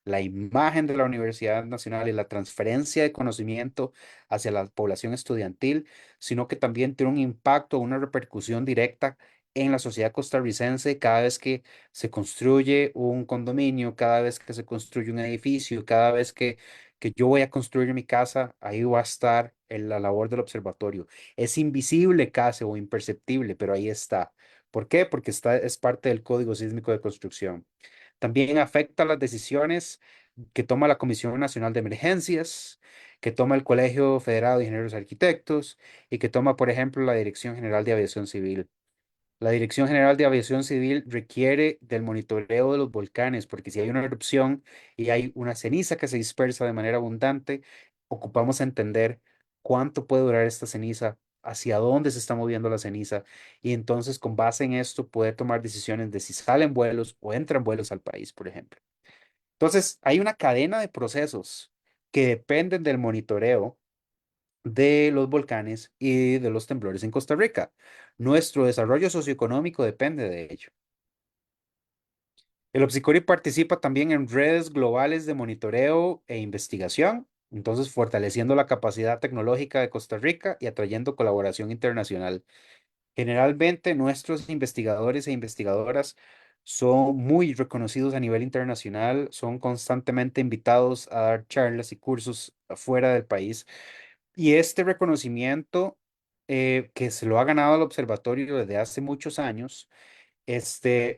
la imagen de la Universidad Nacional y la transferencia de conocimiento hacia la población estudiantil, sino que también tiene un impacto, una repercusión directa en la sociedad costarricense cada vez que se construye un condominio, cada vez que se construye un edificio, cada vez que yo voy a construir mi casa, ahí va a estar la labor del observatorio. Es invisible casi o imperceptible, pero ahí está. ¿Por qué? Porque es parte del Código Sísmico de Construcción. También afecta las decisiones que toma la Comisión Nacional de Emergencias, que toma el Colegio Federado de Ingenieros y Arquitectos y que toma, por ejemplo, la Dirección General de Aviación Civil. La Dirección General de Aviación Civil requiere del monitoreo de los volcanes, porque si hay una erupción y hay una ceniza que se dispersa de manera abundante, ocupamos entender cuánto puede durar esta ceniza, hacia dónde se está moviendo la ceniza, y entonces con base en esto poder tomar decisiones de si salen vuelos o entran vuelos al país, por ejemplo. Entonces, hay una cadena de procesos que dependen del monitoreo de los volcanes y de los temblores en Costa Rica. Nuestro desarrollo socioeconómico depende de ello. El Opsicori participa también en redes globales de monitoreo e investigación, entonces fortaleciendo la capacidad tecnológica de Costa Rica y atrayendo colaboración internacional. Generalmente nuestros investigadores e investigadoras son muy reconocidos a nivel internacional, son constantemente invitados a dar charlas y cursos afuera del país y este reconocimiento que se lo ha ganado el observatorio desde hace muchos años,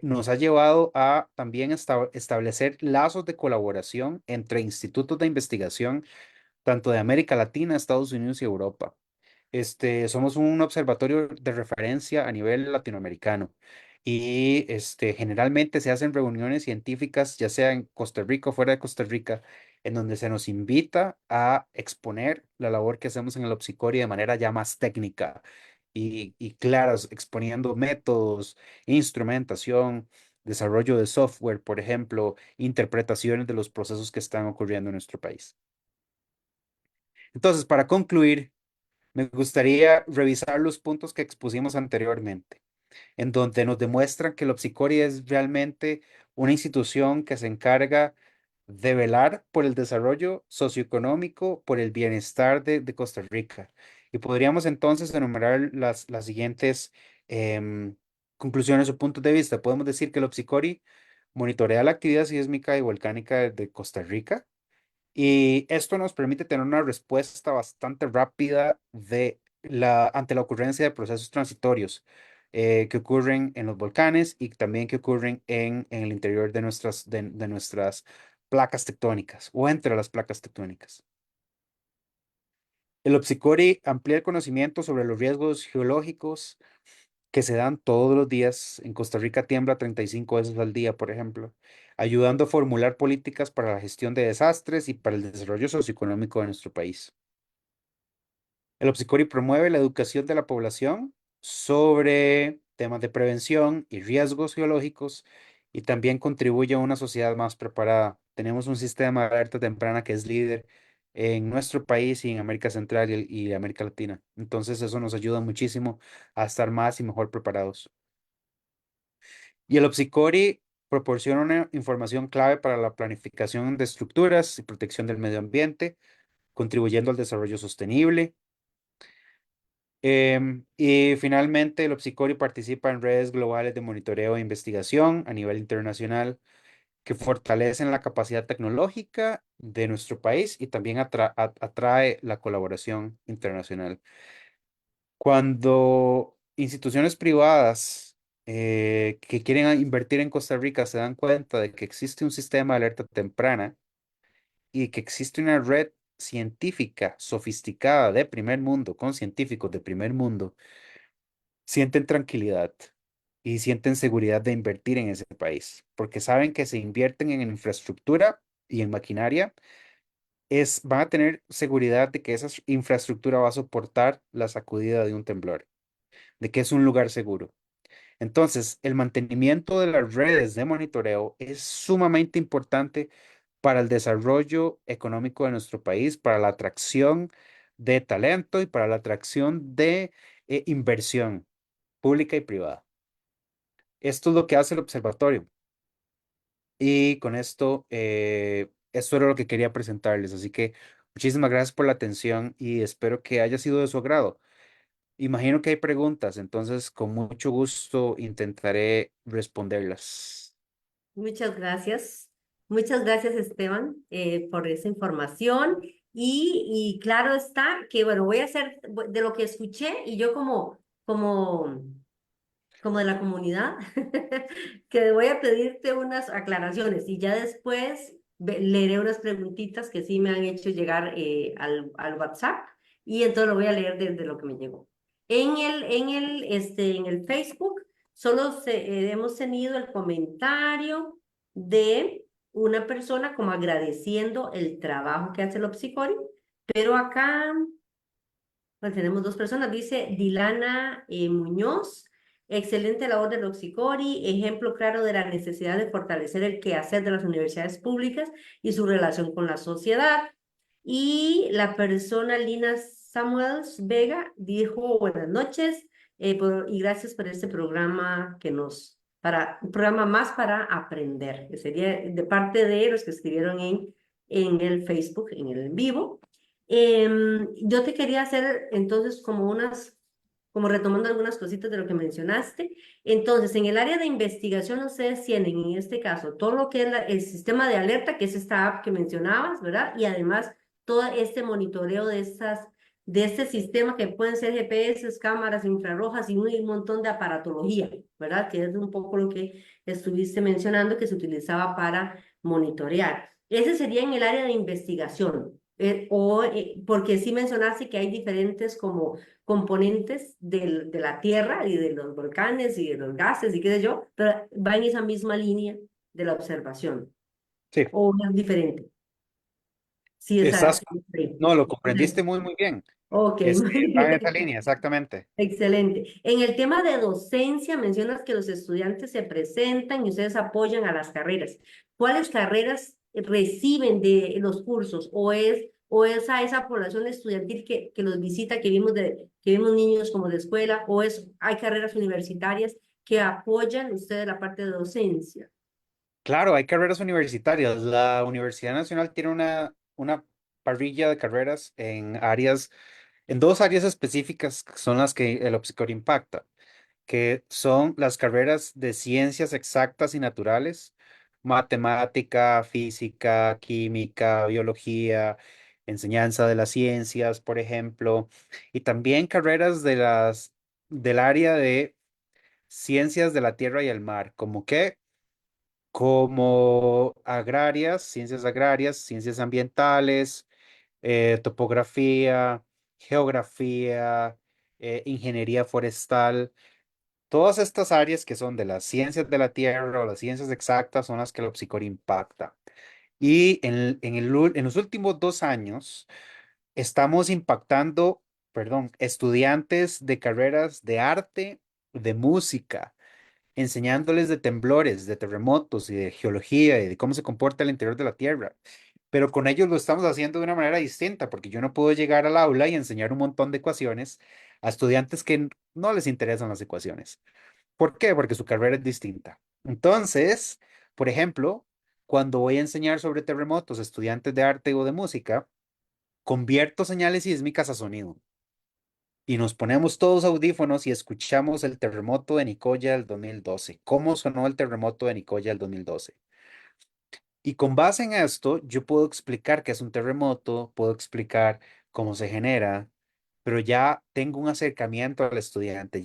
nos ha llevado a también establecer lazos de colaboración entre institutos de investigación, tanto de América Latina, Estados Unidos y Europa. Somos un observatorio de referencia a nivel latinoamericano y generalmente se hacen reuniones científicas, ya sea en Costa Rica o fuera de Costa Rica, en donde se nos invita a exponer la labor que hacemos en el Opsicori de manera ya más técnica y claras, exponiendo métodos, instrumentación, desarrollo de software, por ejemplo, interpretaciones de los procesos que están ocurriendo en nuestro país. Entonces, para concluir, me gustaría revisar los puntos que expusimos anteriormente, en donde nos demuestran que el Opsicori es realmente una institución que se encarga de velar por el desarrollo socioeconómico, por el bienestar de Costa Rica. Y podríamos entonces enumerar las siguientes em, conclusiones o puntos de vista. Podemos decir que el Opsicori monitorea la actividad sísmica y volcánica de Costa Rica y esto nos permite tener una respuesta bastante rápida ante la ocurrencia de procesos transitorios que ocurren en los volcanes y también que ocurren en el interior de nuestras placas tectónicas o entre las placas tectónicas. El Opsicori amplía el conocimiento sobre los riesgos geológicos que se dan todos los días. En Costa Rica tiembla 35 veces al día, por ejemplo, ayudando a formular políticas para la gestión de desastres y para el desarrollo socioeconómico de nuestro país. El Opsicori promueve la educación de la población sobre temas de prevención y riesgos geológicos y también contribuye a una sociedad más preparada. Tenemos un sistema de alerta temprana que es líder en nuestro país y en América Central y América Latina. Entonces eso nos ayuda muchísimo a estar más y mejor preparados. Y el Opsicori proporciona una información clave para la planificación de estructuras y protección del medio ambiente, contribuyendo al desarrollo sostenible. Y finalmente, el Opsicori participa en redes globales de monitoreo e investigación a nivel internacional que fortalecen la capacidad tecnológica de nuestro país y también atrae la colaboración internacional. Cuando instituciones privadas que quieren invertir en Costa Rica se dan cuenta de que existe un sistema de alerta temprana y que existe una red científica sofisticada de primer mundo, con científicos de primer mundo, sienten tranquilidad y sienten seguridad de invertir en ese país, porque saben que se invierten en infraestructura y en maquinaria, van a tener seguridad de que esa infraestructura va a soportar la sacudida de un temblor, de que es un lugar seguro. Entonces, el mantenimiento de las redes de monitoreo es sumamente importante para el desarrollo económico de nuestro país, para la atracción de talento y para la atracción de inversión pública y privada. Esto es lo que hace el observatorio. Y con esto era lo que quería presentarles. Así que muchísimas gracias por la atención y espero que haya sido de su agrado. Imagino que hay preguntas, entonces con mucho gusto intentaré responderlas. Muchas gracias. Muchas gracias, Esteban, por esa información. Y claro está que, bueno, voy a hacer de lo que escuché y yo como de la comunidad, que voy a pedirte unas aclaraciones y ya después leeré unas preguntitas que sí me han hecho llegar al WhatsApp y entonces lo voy a leer desde lo que me llegó. En el Facebook solo hemos tenido el comentario de una persona como agradeciendo el trabajo que hace el Opsicori, pero acá pues tenemos dos personas, dice Dilana Muñoz, excelente labor del Oxicori, ejemplo claro de la necesidad de fortalecer el quehacer de las universidades públicas y su relación con la sociedad. Y la persona Lina Samuels Vega dijo buenas noches y gracias por este programa un programa más para aprender, que sería de parte de los que escribieron en el Facebook, en el en vivo. Yo te quería hacer entonces como retomando algunas cositas de lo que mencionaste. Entonces, en el área de investigación, ustedes tienen en este caso todo lo que es el sistema de alerta, que es esta app que mencionabas, ¿verdad? Y además todo este monitoreo de este sistema que pueden ser GPS, cámaras infrarrojas y un montón de aparatología, ¿verdad? Que es un poco lo que estuviste mencionando que se utilizaba para monitorear. Ese sería en el área de investigación. Porque sí mencionaste que hay diferentes como componentes de la tierra y de los volcanes y de los gases y qué sé yo, pero va en esa misma línea de la observación, Sí. o es diferente. Sí, esa. Estás, Sí. no, lo comprendiste muy, muy bien. Ok, muy Está en esa bien. línea, exactamente. Excelente. En el tema de docencia, mencionas que los estudiantes se presentan y ustedes apoyan a las carreras. ¿Cuáles carreras reciben de los cursos? ¿O es a esa población estudiantil que los visita, que vimos niños como de escuela? ¿Hay carreras universitarias que apoyan ustedes la parte de docencia? Claro, hay carreras universitarias. La Universidad Nacional tiene una parrilla de carreras en dos áreas específicas que son las que el Opsicor impacta, que son las carreras de ciencias exactas y naturales, matemática, física, química, biología, enseñanza de las ciencias, por ejemplo, y también carreras del área de ciencias de la tierra y el mar, como agrarias, ciencias ambientales, topografía, geografía, ingeniería forestal. Todas estas áreas que son de las ciencias de la tierra o las ciencias exactas son las que el Psicor impacta. Y en los últimos 2 años estamos impactando, perdón, estudiantes de carreras de arte, de música, enseñándoles de temblores, de terremotos y de geología y de cómo se comporta el interior de la Tierra. Pero con ellos lo estamos haciendo de una manera distinta, porque yo no puedo llegar al aula y enseñar un montón de ecuaciones a estudiantes que no les interesan las ecuaciones. ¿Por qué? Porque su carrera es distinta. Entonces, por ejemplo, cuando voy a enseñar sobre terremotos a estudiantes de arte o de música, convierto señales sísmicas a sonido y nos ponemos todos audífonos y escuchamos el terremoto de Nicoya del 2012. ¿Cómo sonó el terremoto de Nicoya del 2012? Y con base en esto, yo puedo explicar qué es un terremoto, puedo explicar cómo se genera, pero ya tengo un acercamiento al estudiante,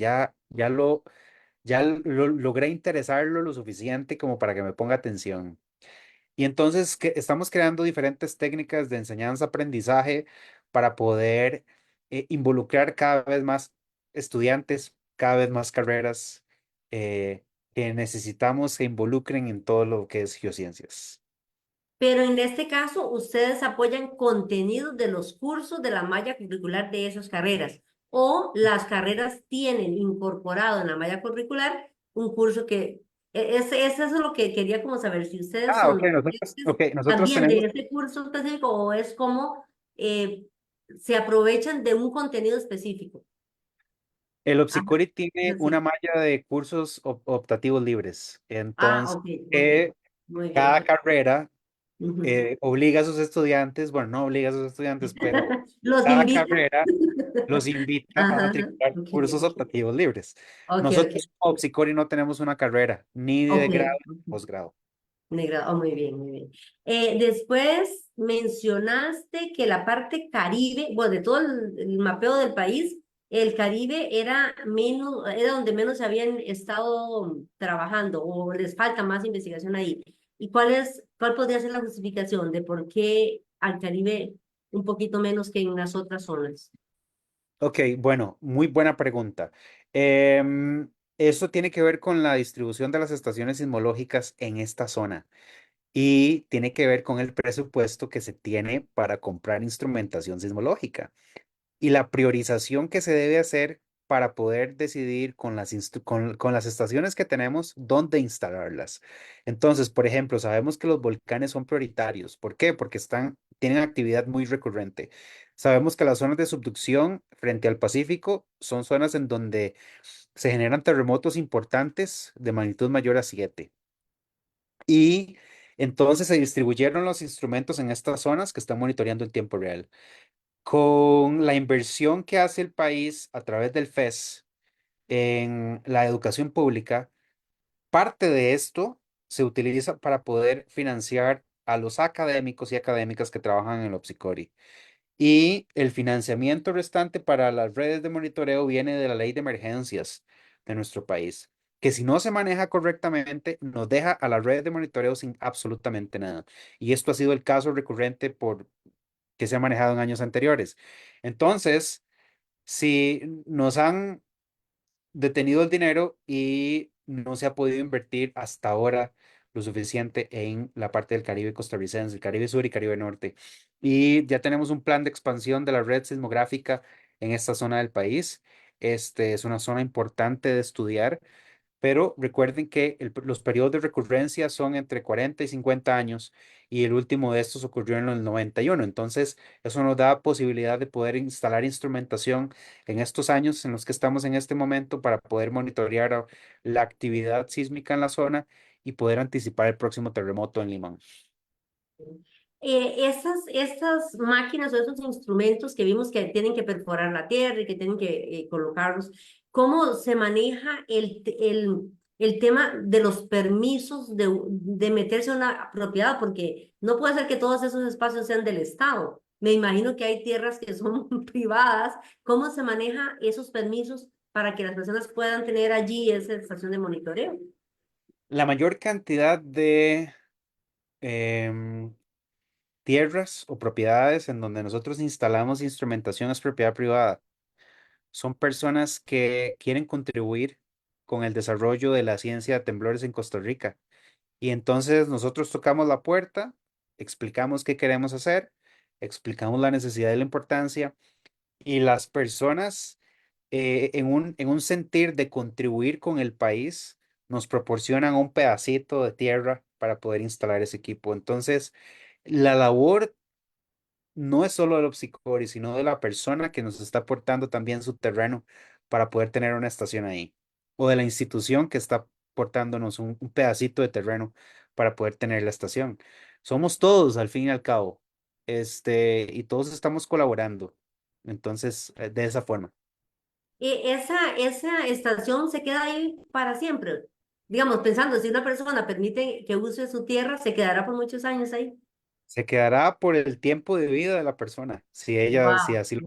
logré interesarlo lo suficiente como para que me ponga atención. Y entonces estamos creando diferentes técnicas de enseñanza-aprendizaje para poder involucrar cada vez más estudiantes, cada vez más carreras que necesitamos que involucren en todo lo que es geociencias. Pero en este caso, ustedes apoyan contenidos de los cursos de la malla curricular de esas carreras. O las carreras tienen incorporado en la malla curricular un curso eso es lo que quería como saber, si ustedes Ah, son ok, docentes nosotros también tenemos, de ese curso específico o es como eh, se aprovechan de un contenido específico. el Ah, Opsicori tiene una sí. malla de cursos optativos libres. Ah, Entonces, ok, ok. eh, Muy cada bien. carrera Ujú. obliga a sus estudiantes, bueno, no obliga a sus estudiantes, pero Los cada invito. carrera los invita a Ajá, matricular ok, cursos optativos libres. ok, ok. Nosotros como Psicori no tenemos una carrera, ni de Ok, grado ni ok. posgrado. Negra, oh, muy bien, muy bien. Después mencionaste que la parte Caribe, bueno, de todo el mapeo del país, el Caribe era donde menos se habían estado trabajando o les falta más investigación ahí. ¿Y cuál podría ser la justificación de por qué al Caribe un poquito menos que en las otras zonas? Ok, bueno, muy buena pregunta. Eso tiene que ver con la distribución de las estaciones sismológicas en esta zona y tiene que ver con el presupuesto que se tiene para comprar instrumentación sismológica y la priorización que se debe hacer para poder decidir con las estaciones que tenemos dónde instalarlas. Entonces, por ejemplo, sabemos que los volcanes son prioritarios. ¿Por qué? Porque tienen actividad muy recurrente. Sabemos que las zonas de subducción frente al Pacífico son zonas en donde se generan terremotos importantes de magnitud mayor a 7. Y entonces se distribuyeron los instrumentos en estas zonas que están monitoreando en tiempo real. Con la inversión que hace el país a través del FES en la educación pública, parte de esto se utiliza para poder financiar a los académicos y académicas que trabajan en el Opsicori. Y el financiamiento restante para las redes de monitoreo viene de la ley de emergencias de nuestro país, que si no se maneja correctamente, nos deja a las redes de monitoreo sin absolutamente nada. Y esto ha sido el caso recurrente que se ha manejado en años anteriores. Entonces, si nos han detenido el dinero y no se ha podido invertir hasta ahora lo suficiente en la parte del Caribe costarricense, el Caribe Sur y Caribe Norte. Y ya tenemos un plan de expansión de la red sismográfica en esta zona del país. Es una zona importante de estudiar, pero recuerden que los periodos de recurrencia son entre 40 y 50 años y el último de estos ocurrió en el 91. Entonces, eso nos da posibilidad de poder instalar instrumentación en estos años en los que estamos en este momento para poder monitorear la actividad sísmica en la zona y poder anticipar el próximo terremoto en Limón. Estas máquinas o esos instrumentos que vimos que tienen que perforar la tierra y que tienen que colocarlos, ¿cómo se maneja el tema de los permisos de meterse a una propiedad? Porque no puede ser que todos esos espacios sean del Estado. Me imagino que hay tierras que son privadas. ¿Cómo se maneja esos permisos para que las personas puedan tener allí esa estación de monitoreo? La mayor cantidad de em, tierras o propiedades en donde nosotros instalamos instrumentación es propiedad privada. Son personas que quieren contribuir con el desarrollo de la ciencia de temblores en Costa Rica. Y entonces nosotros tocamos la puerta, explicamos qué queremos hacer, explicamos la necesidad y la importancia, y las personas en un sentir de contribuir con el país nos proporcionan un pedacito de tierra para poder instalar ese equipo. Entonces, la labor no es solo del Opsicori, sino de la persona que nos está aportando también su terreno para poder tener una estación ahí, o de la institución que está aportándonos un pedacito de terreno para poder tener la estación. Somos todos, al fin y al cabo, y todos estamos colaborando. Entonces, de esa forma. Esa estación se queda ahí para siempre. Digamos, pensando, si una persona permite que use su tierra, se quedará por muchos años ahí. Se quedará por el tiempo de vida de la persona, si Wow. así lo.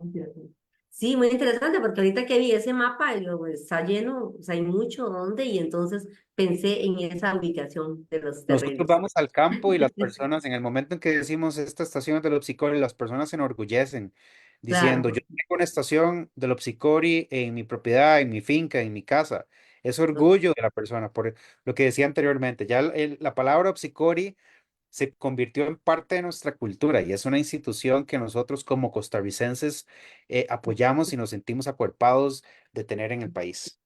Sí, muy interesante, porque ahorita que vi ese mapa, yo, pues, está lleno, o sea, hay mucho donde, y entonces pensé en esa ubicación de los Nosotros terrenos. vamos al campo y las personas, en el momento en que decimos esta estación del Opsicori, las personas se enorgullecen diciendo, yo Claro. tengo una estación del Opsicori en mi propiedad, en mi finca, en mi casa. Es orgullo de la persona, por lo que decía anteriormente. Ya la palabra Opsicori se convirtió en parte de nuestra cultura y es una institución que nosotros como costarricenses apoyamos y nos sentimos acuerpados de tener en el país.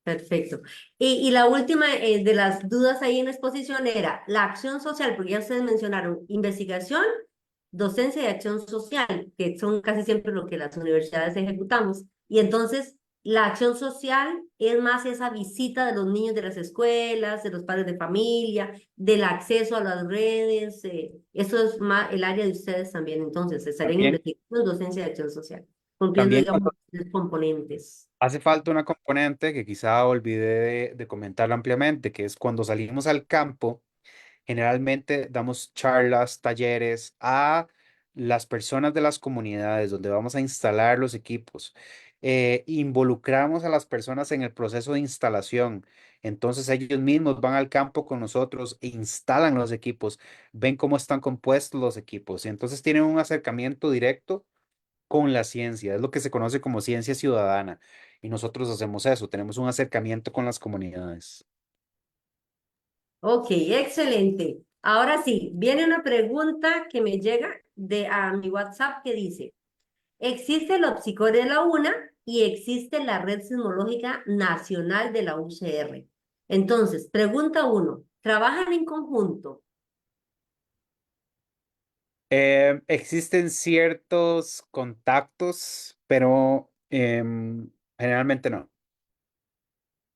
Perfecto. Y la última de las dudas ahí en la exposición era la acción social, porque ya ustedes mencionaron investigación, docencia y acción social, que son casi siempre lo que las universidades ejecutamos. Y entonces, la acción social es más esa visita de los niños de las escuelas, de los padres de familia, del acceso a las redes. Eso es más el área de ustedes también. Entonces, estarían en También, investigación, docencia y acción social, cumpliendo, también digamos, los componentes. hace falta una componente que quizá olvidé de comentar ampliamente, que es cuando salimos al campo, generalmente damos charlas, talleres a las personas de las comunidades donde vamos a instalar los equipos. Involucramos a las personas en el proceso de instalación. Entonces ellos mismos van al campo con nosotros e instalan los equipos, ven cómo están compuestos los equipos y entonces tienen un acercamiento directo con la ciencia. Es lo que se conoce como ciencia ciudadana. Y nosotros hacemos eso, tenemos un acercamiento con las comunidades. Ok, excelente. Ahora sí, viene una pregunta que me llega a mi WhatsApp que dice, existe el OPSICOR de la UNA y existe la Red Sismológica Nacional de la UCR. Entonces, pregunta uno, ¿trabajan en conjunto? Existen ciertos contactos, pero generalmente no.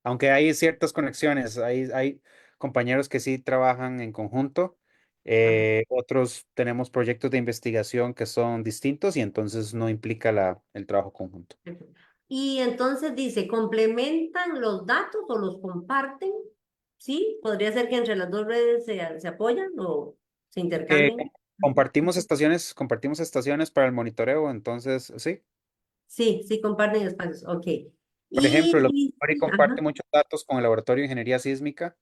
Aunque hay ciertas conexiones, hay compañeros que sí trabajan en conjunto, Ajá. otros tenemos proyectos de investigación que son distintos y entonces no implica el trabajo conjunto. Y entonces dice, ¿complementan los datos o los comparten? ¿Sí? Podría ser que entre las dos redes se apoyan o se Eh, intercambien. compartimos estaciones para el monitoreo, entonces sí. Sí, sí, comparten espacios. Ok. Por ejemplo, el Y, laboratorio comparte ajá, muchos datos con el laboratorio de ingeniería sísmica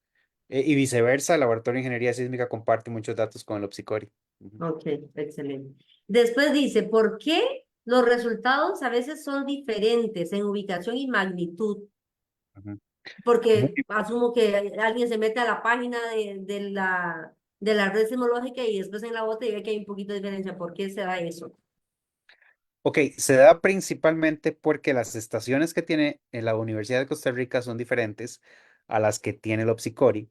y viceversa, el laboratorio de ingeniería sísmica comparte muchos datos con el Opsicori. Ujú, ok, excelente. Después dice, ¿por qué los resultados a veces son diferentes en ubicación y magnitud? ujú. Porque Muy- asumo que alguien se mete a la página de la red sismológica y después en la otra y ve que hay un poquito de diferencia. ¿Por qué se da eso? Ok, se da principalmente porque las estaciones que tiene en la Universidad de Costa Rica son diferentes a las que tiene el OPSICORI.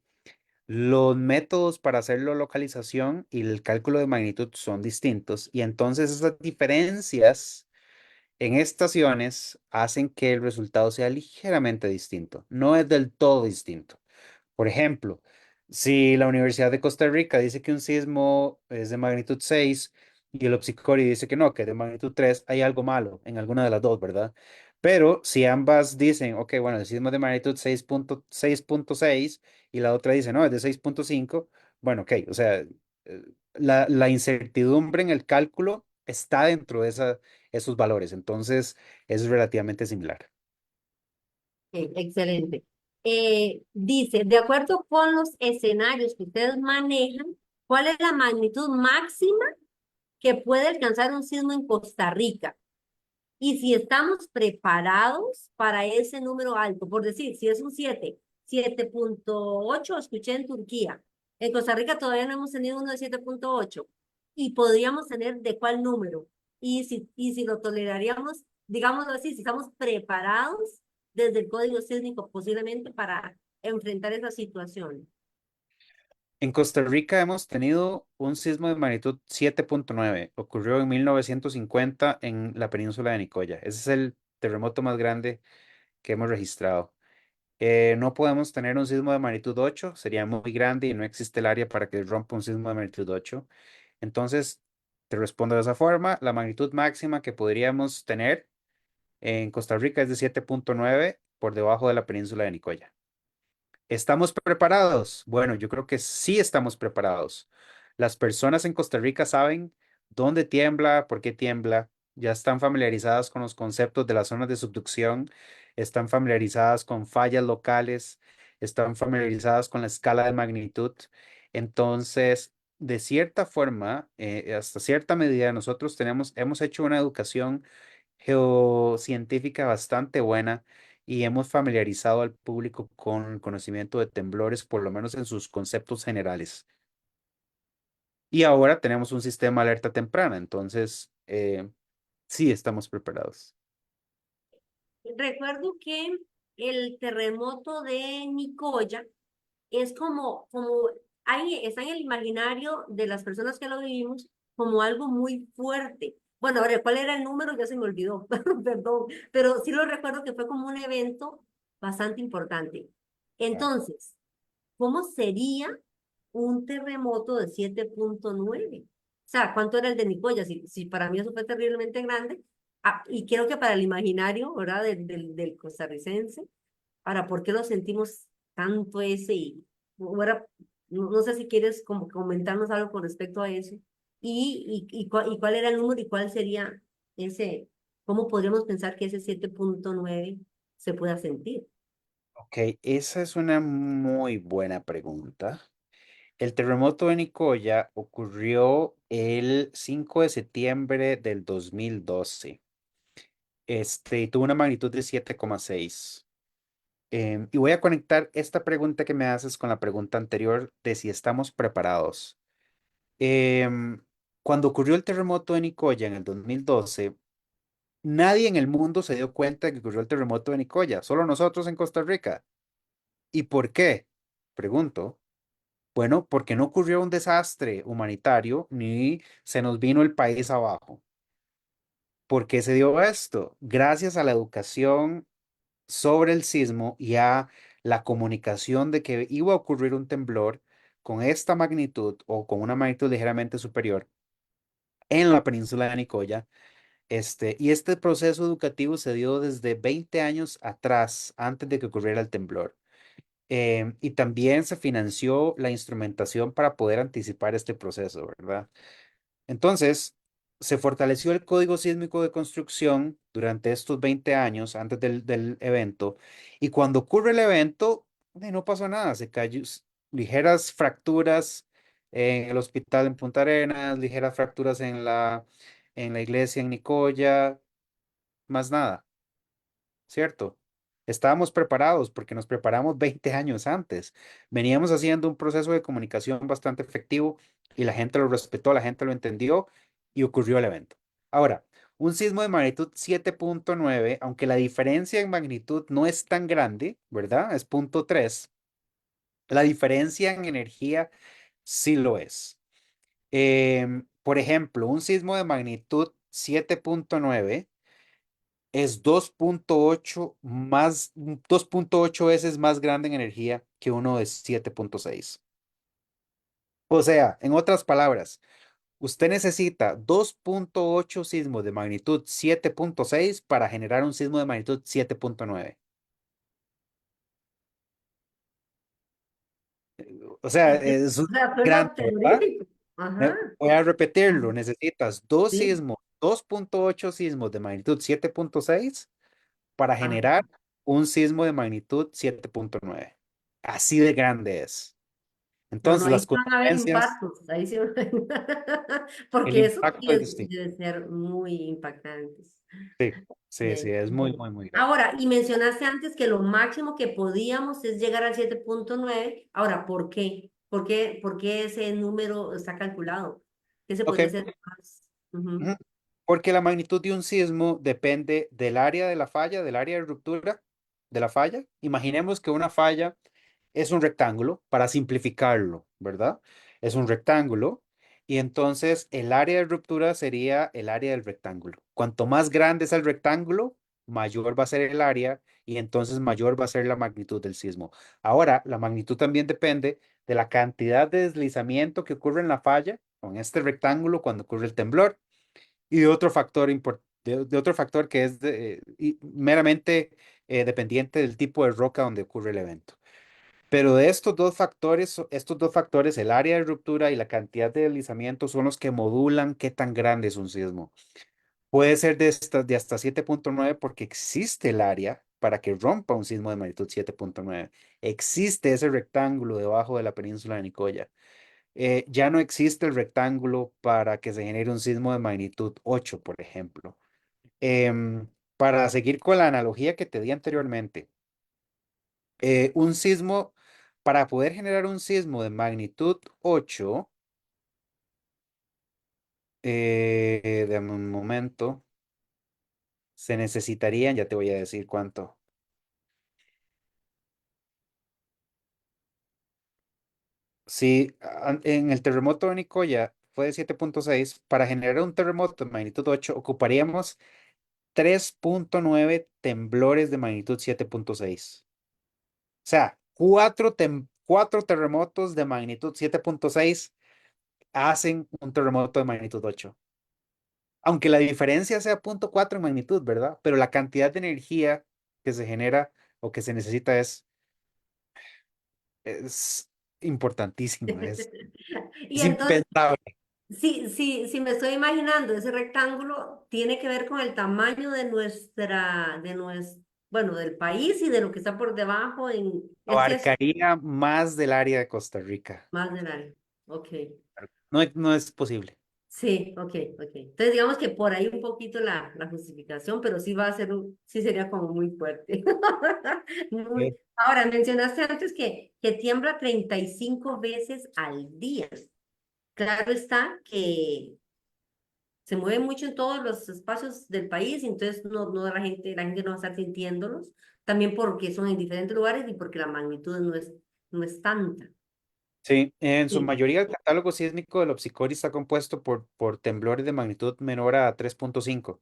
Los métodos para hacer la localización y el cálculo de magnitud son distintos y entonces esas diferencias en estaciones hacen que el resultado sea ligeramente distinto. No es del todo distinto. Por ejemplo, si la Universidad de Costa Rica dice que un sismo es de magnitud 6 y el Opsicori dice que no, que es de magnitud 3, hay algo malo en alguna de las dos, ¿verdad? Pero si ambas dicen, ok, bueno, el sismo es de magnitud 6.6 y la otra dice, no, es de 6.5, bueno, ok, o sea, la incertidumbre en el cálculo está dentro de esos valores, entonces es relativamente similar. Ok, excelente. Dice, de acuerdo con los escenarios que ustedes manejan, ¿cuál es la magnitud máxima que puede alcanzar un sismo en Costa Rica? Y si estamos preparados para ese número alto, por decir, si es un 7.8, escuché en Turquía. En Costa Rica todavía no hemos tenido uno de 7.8. Y podríamos tener de cuál número. Y si lo toleraríamos, digámoslo así, si estamos preparados desde el código sísmico posiblemente para enfrentar esa situación. En Costa Rica hemos tenido un sismo de magnitud 7.9. Ocurrió en 1950 en la península de Nicoya. Ese es el terremoto más grande que hemos registrado. No podemos tener un sismo de magnitud 8, sería muy grande y no existe el área para que rompa un sismo de magnitud 8. Entonces, te respondo de esa forma. La magnitud máxima que podríamos tener en Costa Rica es de 7.9 por debajo de la península de Nicoya. ¿Estamos preparados? Bueno, yo creo que sí estamos preparados. Las personas en Costa Rica saben dónde tiembla, por qué tiembla, ya están familiarizadas con los conceptos de las zonas de subducción, están familiarizadas con fallas locales, están familiarizadas con la escala de magnitud. Entonces, de cierta forma, hasta cierta medida, nosotros hemos hecho una educación geocientífica bastante buena y hemos familiarizado al público con el conocimiento de temblores, por lo menos en sus conceptos generales. Y ahora tenemos un sistema de alerta temprana, entonces sí estamos preparados. Recuerdo que el terremoto de Nicoya es está en el imaginario de las personas que lo vivimos como algo muy fuerte. Bueno, ahora, ¿cuál era el número? Ya se me olvidó, perdón, pero sí lo recuerdo que fue como un evento bastante importante. Claro. Entonces, ¿cómo sería un terremoto de 7.9? O sea, ¿cuánto era el de Nicoya? Si para mí eso fue terriblemente grande, y creo que para el imaginario, ¿verdad? Del costarricense, ahora, ¿por qué lo sentimos tanto ese? Y ahora, no sé si quieres como comentarnos algo con respecto a eso. Y cuál era el número y cuál sería ese, cómo podríamos pensar que ese 7.9 se pueda sentir. Ok, esa es una muy buena pregunta. El terremoto de Nicoya ocurrió el 5 de septiembre del 2012. Y tuvo una magnitud de 7,6. Y voy a conectar esta pregunta que me haces con la pregunta anterior de si estamos preparados. Em, Cuando ocurrió el terremoto de Nicoya en el 2012, nadie en el mundo se dio cuenta de que ocurrió el terremoto de Nicoya, solo nosotros en Costa Rica. ¿Y por qué? Pregunto. Bueno, porque no ocurrió un desastre humanitario ni se nos vino el país abajo. ¿Por qué se dio esto? Gracias a la educación sobre el sismo y a la comunicación de que iba a ocurrir un temblor con esta magnitud o con una magnitud ligeramente superior en la península de Nicoya. Y este proceso educativo se dio desde 20 años atrás, antes de que ocurriera el temblor. Y también se financió la instrumentación para poder anticipar este proceso, ¿verdad? Entonces, se fortaleció el código sísmico de construcción durante estos 20 años antes del evento, y cuando ocurre el evento, no pasó nada, se cayó ligeras fracturas en el hospital en Punta Arenas, ligeras fracturas en la iglesia en Nicoya, más nada, ¿cierto? Estábamos preparados porque nos preparamos 20 años antes. Veníamos haciendo un proceso de comunicación bastante efectivo y la gente lo respetó, la gente lo entendió y ocurrió el evento. Ahora, un sismo de magnitud 7.9, aunque la diferencia en magnitud no es tan grande, ¿verdad? Es 0.3. La diferencia en energía sí lo es. Por ejemplo, un sismo de magnitud 7.9 es 2.8 veces más grande en energía que uno de 7.6. O sea, en otras palabras, usted necesita 2.8 sismos de magnitud 7.6 para generar un sismo de magnitud 7.9. O sea, es un O sea, grande, suena ¿verdad? terrorífico. Ajá. Voy a repetirlo. Necesitas dos Sí. sismos, 2.8 sismos de magnitud 7.6 para Ajá. generar un sismo de magnitud 7.9. Así de grande es. No, no, Entonces, ahí las sí van a haber consecuencias, impactos, ahí sí el porque eso sí impacto es distinto. debe ser muy impactantes. Sí, sí, sí, es muy, Bueno. muy, muy grande. Ahora, y mencionaste antes que lo máximo que podíamos es llegar al 7.9. Ahora, ¿por qué? Por qué ese número está calculado? ¿Qué se podría Ok. hacer más? Ujú. Ujú. Porque la magnitud de un sismo depende del área de la falla, del área de ruptura de la falla. Imaginemos que una falla es un rectángulo, para simplificarlo, ¿verdad? Es un rectángulo y entonces el área de ruptura sería el área del rectángulo. Cuanto más grande es el rectángulo, mayor va a ser el área y entonces mayor va a ser la magnitud del sismo. Ahora, la magnitud también depende de la cantidad de deslizamiento que ocurre en la falla con este rectángulo cuando ocurre el temblor y de otro factor de otro factor que es meramente dependiente del tipo de roca donde ocurre el evento. Pero de estos dos factores, el área de ruptura y la cantidad de deslizamiento son los que modulan qué tan grande es un sismo. Puede ser de hasta 7.9 porque existe el área para que rompa un sismo de magnitud 7.9. Existe ese rectángulo debajo de la península de Nicoya. Ya no existe el rectángulo para que se genere un sismo de magnitud 8, por ejemplo. Para seguir con la analogía que te di anteriormente, un sismo, para poder generar un sismo de magnitud 8, dame un momento, se necesitarían, ya te voy a decir cuánto. Si en el terremoto de Nicoya fue de 7.6, para generar un terremoto de magnitud 8 ocuparíamos 3.9 temblores de magnitud 7.6. O sea, cuatro terremotos de magnitud 7.6 hacen un terremoto de magnitud 8. Aunque la diferencia sea 0.4 en magnitud, ¿verdad? Pero la cantidad de energía que se genera o que se necesita es importantísima, Y es entonces, impensable. si me estoy imaginando, ese rectángulo tiene que ver con el tamaño de bueno, del país y de lo que está por debajo es eso, Abarcaría más del área de Costa Rica. más del área. Ok. No, no es posible. Sí, ok, ok. Entonces digamos que por ahí un poquito la justificación, pero sí va a ser sí sería como muy fuerte. Eh, Ahora, mencionaste antes que tiembla 35 veces al día. Claro está que se mueve mucho en todos los espacios del país, y entonces no la gente no va a estar sintiéndolos, también porque son en diferentes lugares y porque la magnitud no es tanta. Sí, en su Sí, mayoría el catálogo sísmico de Lopsicori está compuesto por temblores de magnitud menor a 3.5.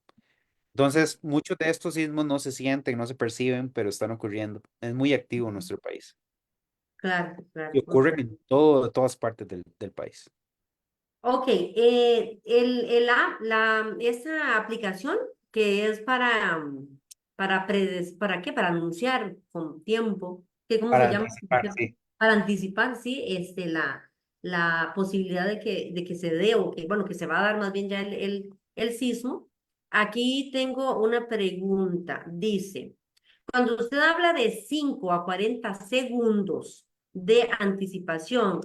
Entonces, muchos de estos sismos no se sienten, no se perciben, pero están ocurriendo. Es muy activo en nuestro país claro, y claro. Ok. ocurren en todas partes del país. Ok, esa aplicación que es ¿para qué? Para anunciar con tiempo, que cómo se Para llama, anticipar, sí. para anticipar, sí, la posibilidad de que se dé o que, bueno, que se va a dar más bien ya el sismo. Aquí tengo una pregunta. Dice, cuando usted habla de 5 a 40 segundos de anticipación,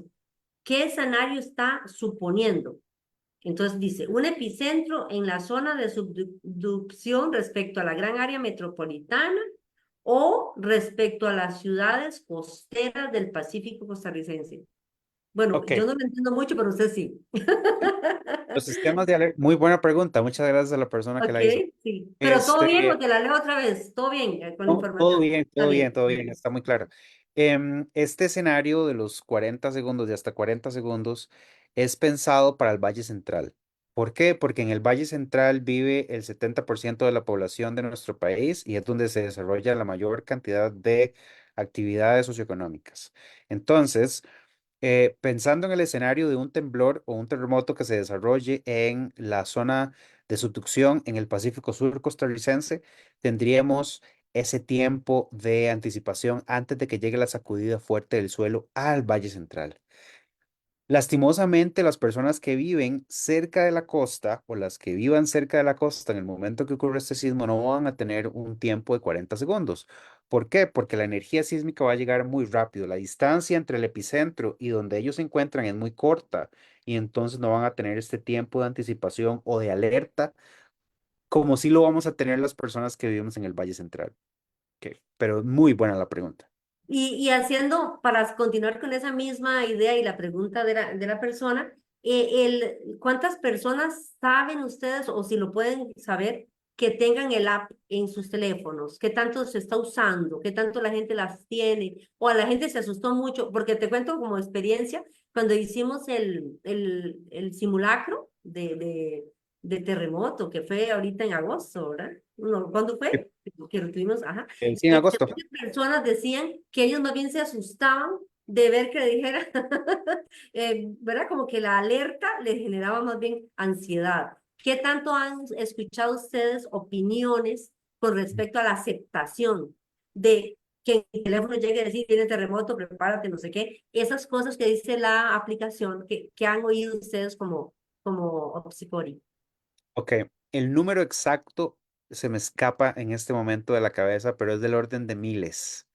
¿qué escenario está suponiendo? Entonces dice, un epicentro en la zona de subducción respecto a la gran área metropolitana o respecto a las ciudades costeras del Pacífico costarricense? Bueno, Ok, yo no lo entiendo mucho, pero usted sí. los sistemas de alerta, muy buena pregunta, muchas gracias a la persona que Ok, la hizo. sí. Pero todo bien, o Este, te la leo otra vez. Todo bien con la todo información. bien, Está todo bien, bien. todo bien, está muy claro. Este escenario de los 40 segundos, de hasta 40 segundos, es pensado para el Valle Central. ¿Por qué? Porque en el Valle Central vive el 70% de la población de nuestro país y es donde se desarrolla la mayor cantidad de actividades socioeconómicas. Entonces, pensando en el escenario de un temblor o un terremoto que se desarrolle en la zona de subducción en el Pacífico Sur costarricense, tendríamos ese tiempo de anticipación antes de que llegue la sacudida fuerte del suelo al Valle Central. Lastimosamente, las personas que viven cerca de la costa o las que vivan cerca de la costa en el momento que ocurre este sismo no van a tener un tiempo de 40 segundos. ¿Por qué? Porque la energía sísmica va a llegar muy rápido. La distancia entre el epicentro y donde ellos se encuentran es muy corta y entonces no van a tener este tiempo de anticipación o de alerta como sí lo vamos a tener las personas que vivimos en el Valle Central. Ok, pero muy buena la pregunta. Y haciendo, para continuar con esa misma idea y la pregunta de la persona, ¿cuántas personas saben ustedes, o si lo pueden saber, que tengan el app en sus teléfonos? ¿Qué tanto se está usando? ¿Qué tanto la gente las tiene? O a la gente se asustó mucho, porque te cuento como experiencia, cuando hicimos el simulacro de terremoto, que fue ahorita en agosto, ¿verdad? No, ¿cuándo fue? Que lo tuvimos, ajá. Sí, en agosto. Muchas personas decían que ellos más bien se asustaban de ver que le dijera, ¿verdad? Como que la alerta les generaba más bien ansiedad. ¿Qué tanto han escuchado ustedes opiniones con respecto a la aceptación de que el teléfono llegue a decir, tiene terremoto, prepárate, no sé qué? Esas cosas que dice la aplicación que han oído ustedes como Opsicori. Ok, el número exacto se me escapa en este momento de la cabeza, pero es del orden de miles.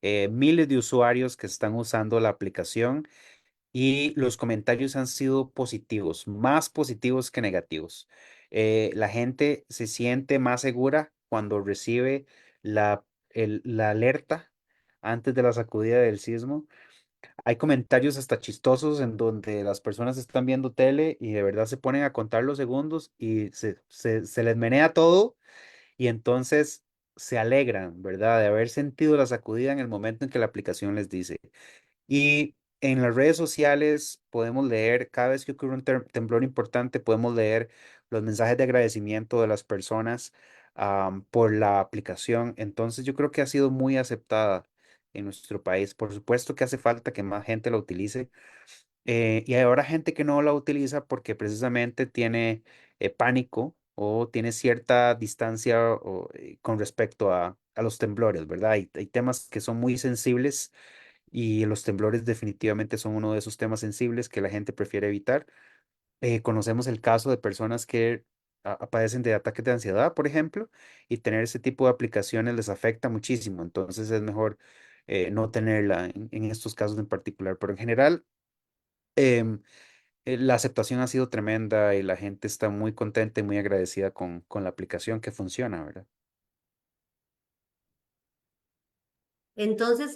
Miles de usuarios que están usando la aplicación y los comentarios han sido positivos, más positivos que negativos. La gente se siente más segura cuando recibe la alerta antes de la sacudida del sismo. Hay comentarios hasta chistosos en donde las personas están viendo tele y de verdad se ponen a contar los segundos y se les menea todo y entonces se alegran, ¿verdad? De haber sentido la sacudida en el momento en que la aplicación les dice. Y en las redes sociales podemos leer, cada vez que ocurre un temblor importante, podemos leer los mensajes de agradecimiento de las personas por la aplicación. Entonces yo creo que ha sido muy aceptada en nuestro país. Por supuesto que hace falta que más gente la utilice. Y hay ahora gente que no la utiliza porque precisamente tiene pánico o tiene cierta distancia con respecto a los temblores, ¿verdad? Hay temas que son muy sensibles y los temblores definitivamente son uno de esos temas sensibles que la gente prefiere evitar. Conocemos el caso de personas que padecen de ataques de ansiedad, por ejemplo, y tener ese tipo de aplicaciones les afecta muchísimo. Entonces es mejor no tenerla en estos casos en particular. Pero en general, em, la aceptación ha sido tremenda y la gente está muy contenta y muy agradecida con la aplicación que funciona, ¿verdad? Entonces,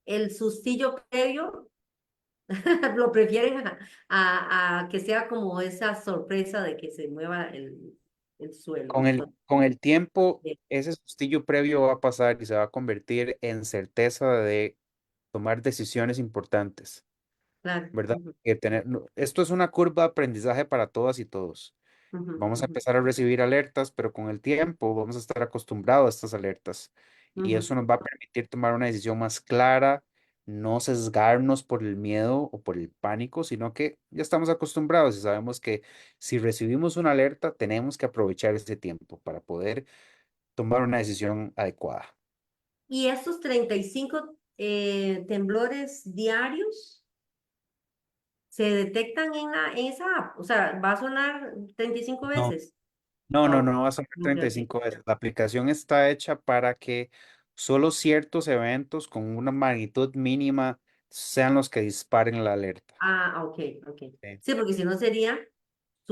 el sustillo previo lo prefieren a que sea como esa sorpresa de que se mueva el suelo. Con el tiempo, Bien, ese sustillo previo va a pasar y se va a convertir en certeza de tomar decisiones importantes, claro. ¿verdad? Ujú, Esto es una curva de aprendizaje para todas y todos. ujú, Vamos a ujú, empezar a recibir alertas, pero con el tiempo vamos a estar acostumbrados a estas alertas y ujú. eso nos va a permitir tomar una decisión más clara, no sesgarnos por el miedo o por el pánico, sino que ya estamos acostumbrados y sabemos que si recibimos una alerta, tenemos que aprovechar ese tiempo para poder tomar una decisión adecuada. Y estos 35 temblores diarios se detectan en esa app. O sea, va a sonar 35 No, veces. no, no, Oh, no va a ser ok, treinta y ok. cinco veces. La aplicación está hecha para que solo ciertos eventos con una magnitud mínima sean los que disparen la alerta. Ah, ok, ok. Sí. Sí, porque si no sería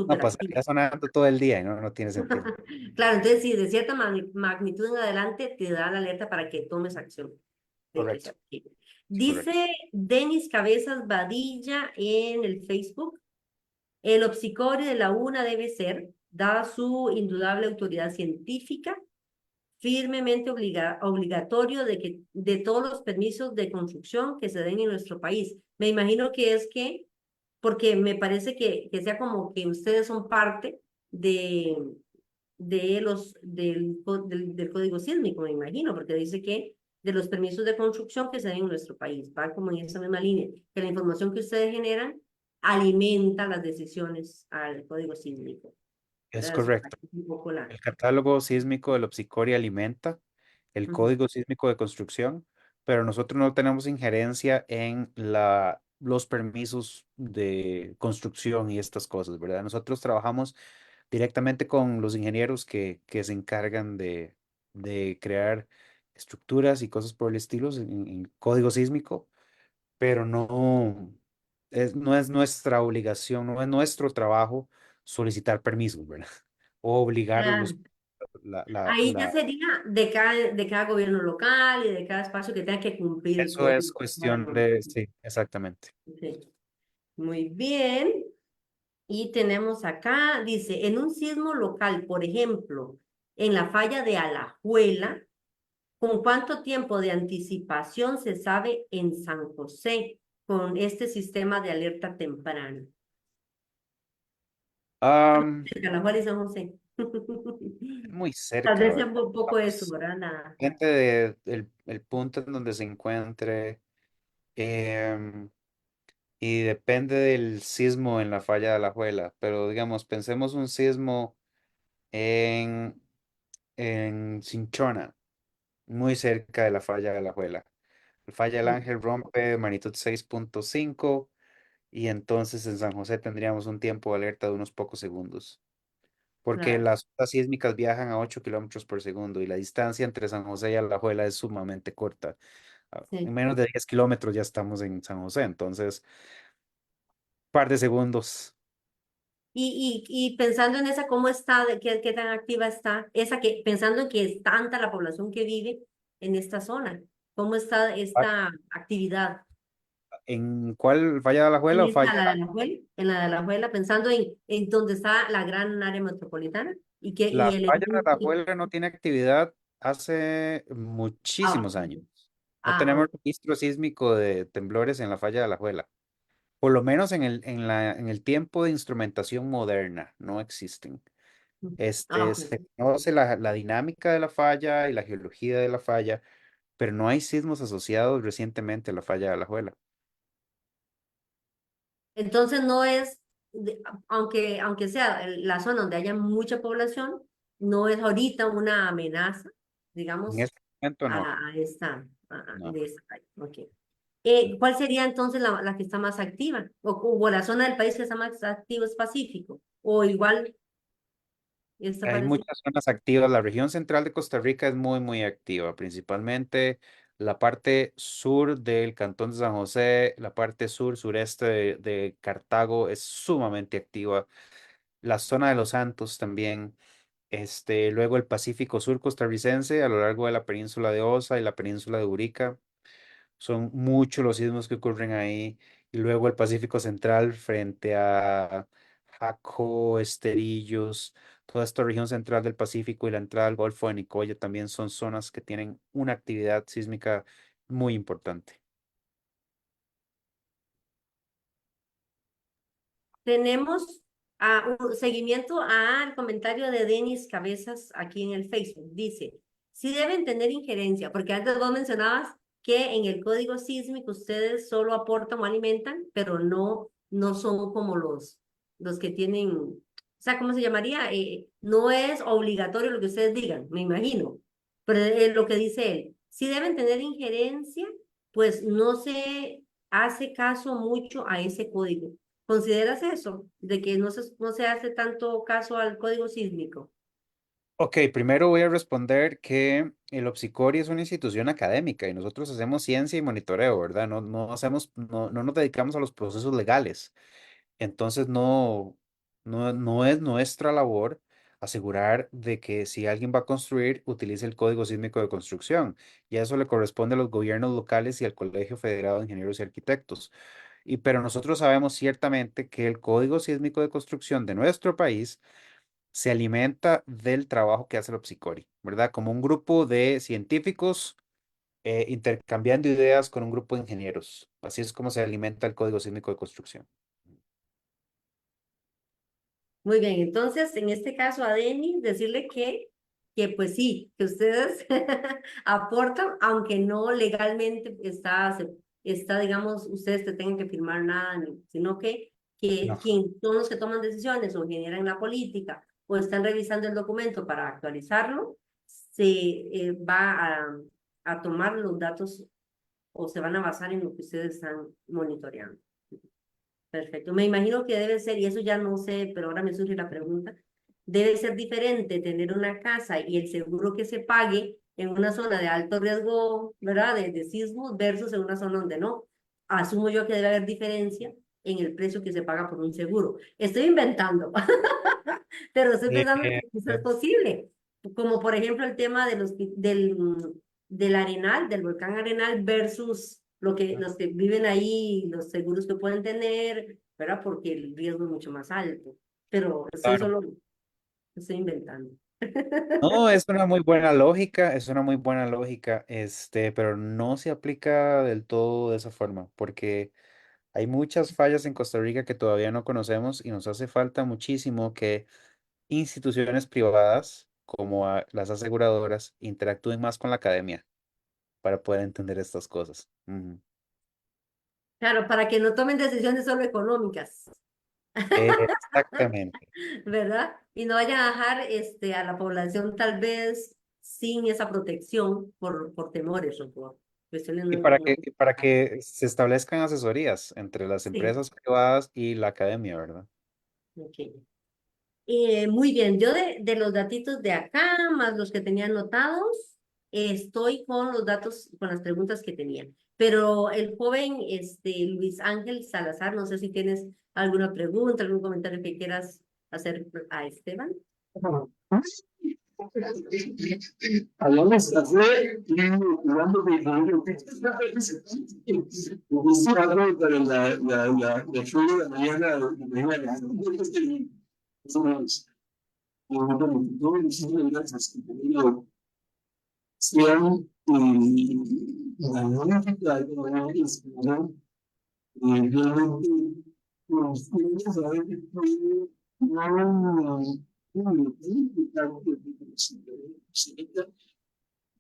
No, súper activa. pasaría sonando todo el día y no tiene sentido. Claro, entonces sí, de cierta magnitud en adelante te da la alerta para que tomes acción. Tiene que Correcto, ser así. es correcto. Dice Denis Cabezas Badilla en el Facebook, el obsicorio de la UNA debe ser, dada su indudable autoridad científica, firmemente obligatorio de todos los permisos de construcción que se den en nuestro país. Me imagino que es que, porque me parece que sea como que ustedes son parte de, del código sísmico, me imagino, porque dice que de los permisos de construcción que se den en nuestro país, va como en esa misma línea, que la información que ustedes generan alimenta las decisiones al código sísmico. Es ¿Verdad? Eso correcto. es un poco la... El catálogo sísmico del Opsicori alimenta el Ujú. código sísmico de construcción, pero nosotros no tenemos injerencia en los permisos de construcción y estas cosas, ¿verdad? Nosotros trabajamos directamente con los ingenieros que se encargan de crear estructuras y cosas por el estilo en código sísmico, pero no es nuestra obligación, no es nuestro trabajo solicitar permisos, ¿verdad? O obligar Claro. la, la, Ahí ya la- sería de cada gobierno local y de cada espacio que tenga que cumplir el eso es código. cuestión de, sí, exactamente. Sí. Muy bien. Y tenemos acá, dice, en un sismo local, por ejemplo, en la falla de Alajuela, ¿con cuánto tiempo de anticipación se sabe en San José con este sistema de alerta temprana? Am, Alajuela y San José. muy Tal cerca, vez sea ¿verdad? un poco eso, Pues, ¿verdad? La- gente el punto en donde se encuentre, em, y depende del sismo en la falla de Alajuela, pero digamos, pensemos un sismo en, en Cinchona, muy cerca de la falla de Alajuela. La falla del Ángel rompe magnitud 6.5 y entonces en San José tendríamos un tiempo de alerta de unos pocos segundos, porque Claro, las ondas sísmicas viajan a 8 kilómetros por segundo y la distancia entre San José y Alajuela es sumamente corta. En sí. menos de 10 kilómetros ya estamos en San José, entonces, par de segundos. Y pensando en esa, ¿cómo está, qué tan activa está? Esa que, pensando en que es tanta la población que vive en esta zona, ¿cómo está Ah, esta actividad? ¿en cuál falla de En Alajuela o esta, falla? la de Alajuela, en la de Alajuela, pensando en dónde está la gran área metropolitana y La el falla de evento. Alajuela no tiene actividad hace Ah, muchísimos años. No ok. tenemos registro sísmico de temblores en la falla de Alajuela. Por lo menos en el tiempo de instrumentación moderna, no existen. Ah, Se ok. conoce la dinámica de la falla y la geología de la falla, pero no hay sismos asociados recientemente a la falla de Alajuela. Entonces no es, aunque sea la zona donde haya mucha población, no es ahorita una amenaza, En digamos, este momento no, a esta, no. de esta área. Ok. ¿Cuál sería entonces la que está más activa? O la zona del país que está más activa es Pacífico, o igual está Hay parecido. muchas zonas activas. La región central de Costa Rica es muy activa, principalmente la parte sur del Cantón de San José, la parte sureste de Cartago es sumamente activa. La zona de Los Santos también. Luego el Pacífico Sur costarricense a lo largo de la península de Osa y la península de Urica. Son muchos los sismos que ocurren ahí. Y luego el Pacífico Central frente a Jaco, Esterillos, toda esta región central del Pacífico y la entrada al Golfo de Nicoya también son zonas que tienen una actividad sísmica muy importante. Tenemos un seguimiento al comentario de Denis Cabezas aquí en el Facebook. Dice, sí deben tener injerencia, porque antes vos mencionabas que en el código sísmico ustedes solo aportan o alimentan, pero no son como los que tienen, o sea, ¿cómo se llamaría? No es obligatorio lo que ustedes digan, me imagino. Pero lo que dice él, si deben tener injerencia, pues no se hace caso mucho a ese código. ¿Consideras eso? De que no se hace tanto caso al código sísmico. Ok, primero voy a responder que el Opsicori es una institución académica y nosotros hacemos ciencia y monitoreo, ¿verdad? No nos dedicamos a los procesos legales. Entonces No es nuestra labor asegurar de que si alguien va a construir, utilice el Código Sísmico de Construcción. Y eso le corresponde a los gobiernos locales y al Colegio Federado de Ingenieros y Arquitectos. Pero nosotros sabemos ciertamente que el Código Sísmico de Construcción de nuestro país se alimenta del trabajo que hace el Opsicori, ¿verdad? Como un grupo de científicos intercambiando ideas con un grupo de ingenieros. Así es como se alimenta el Código Sísmico de Construcción. Muy bien, entonces en este caso a Denis decirle que pues sí, que ustedes aportan, aunque no legalmente está, digamos, ustedes te tengan que firmar nada, sino que No. quien son los que toman decisiones o generan la política o están revisando el documento para actualizarlo, se va a tomar los datos o se van a basar en lo que ustedes están monitoreando. Perfecto. Me imagino que debe ser, y eso ya no sé, pero ahora me surge la pregunta, debe ser diferente tener una casa y el seguro que se pague en una zona de alto riesgo, ¿verdad? De sismos versus en una zona donde no. Asumo yo que debe haber diferencia en el precio que se paga por un seguro. Estoy inventando, pero estoy pensando Eh, que quizás es posible. Como por ejemplo el tema del Arenal, del volcán Arenal versus los que viven ahí, los seguros que pueden tener, ¿verdad? Porque el riesgo es mucho más alto. Pero claro. estoy inventando. No, es una muy buena lógica, es una muy buena lógica, pero no se aplica del todo de esa forma, porque hay muchas fallas en Costa Rica que todavía no conocemos y nos hace falta muchísimo que instituciones privadas, como las aseguradoras, interactúen más con la academia para poder entender estas cosas. Ujú. Claro, para que no tomen decisiones solo económicas, Exactamente. ¿verdad? Y no vayan a dejar a la población tal vez sin esa protección por temores o por cuestiones Y no, no. para que se establezcan asesorías entre las Sí, empresas privadas y la academia, ¿verdad? ok. Muy bien, yo de los datitos de acá, más los que tenía anotados, estoy con los datos, con las preguntas que tenía. Pero el joven Luis Ángel Salazar, no sé si tienes alguna pregunta, algún comentario que quieras hacer a Esteban. Hablamos café y hablando de dinero. Pero la flor de la mañana, somos todos los gracias que tenido sean la música de la inspiración realmente nos tiene que saber que no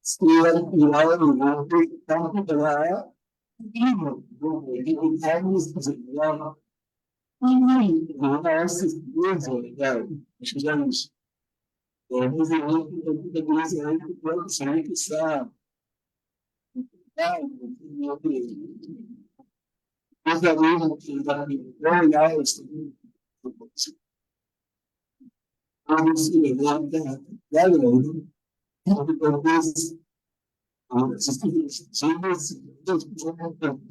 estudiar cuidado de tanto de la vivo, de años que se cuidaba, y no hace pienso, claro, muchos años. Desde que saber que está, más la misma que la ya es, vamos y levanta, ya lo entonces, somos dos personas.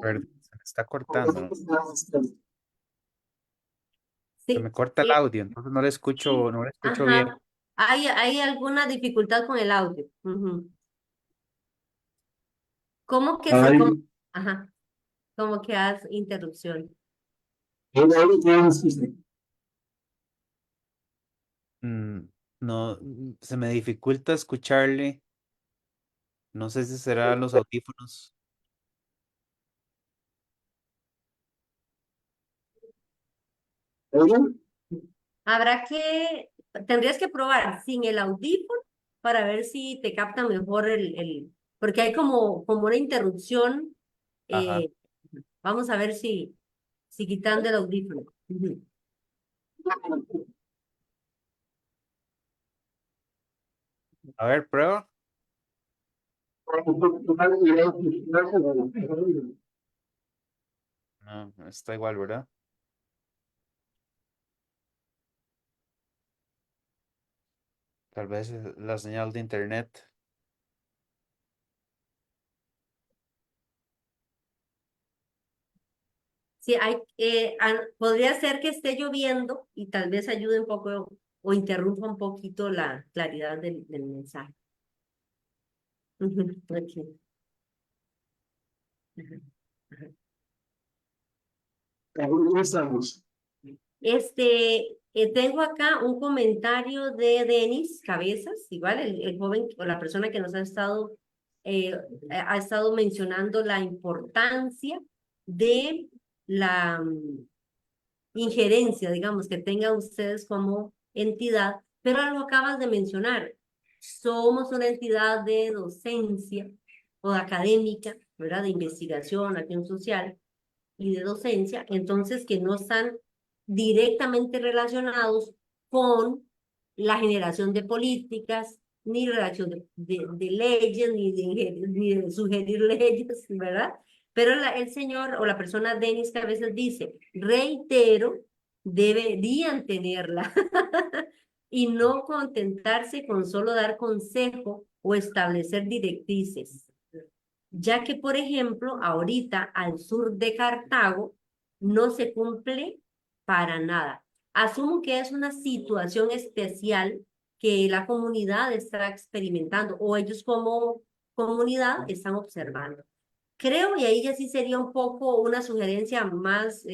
Perdón, se me está cortando, ¿no? Se me Sí, corta el audio, entonces sí, no lo escucho bien. ajá. Hay alguna dificultad con el audio. Ujú. ¿Cómo que se, cómo, ajá, cómo que hace interrupción? Mm, no, se me dificulta escucharle. No sé si serán los audífonos. Tendrías que probar sin el audífono para ver si te capta mejor porque hay como una interrupción. Ajá. eh, Vamos a ver si quitando el audífono. Ujú. A ver, prueba. No, está igual, ¿verdad? Tal vez es la señal de internet. Sí, podría ser que esté lloviendo y tal vez ayude un poco o interrumpa un poquito la claridad del mensaje. Ujú, ok. Ajá, ajá. Estamos. Tengo acá un comentario de Denis Cabezas, igual el joven o la persona que nos eh, ha estado mencionando la importancia de la injerencia, digamos, que tengan ustedes como entidad, pero lo acabas de mencionar. Somos una entidad de docencia o académica, ¿verdad? De investigación, acción social y de docencia, entonces que no están directamente relacionados con la generación de políticas, ni relación de leyes, ni de sugerir leyes, ¿verdad? Pero el señor o la persona Denis que a veces dice, reitero, deberían tenerla y no contentarse con solo dar consejo o establecer directrices, ya que, por ejemplo, ahorita al sur de Cartago no se cumple para nada. Asumo que es una situación especial que la comunidad está experimentando o ellos como comunidad están observando. Creo, y ahí ya sí sería un poco una sugerencia más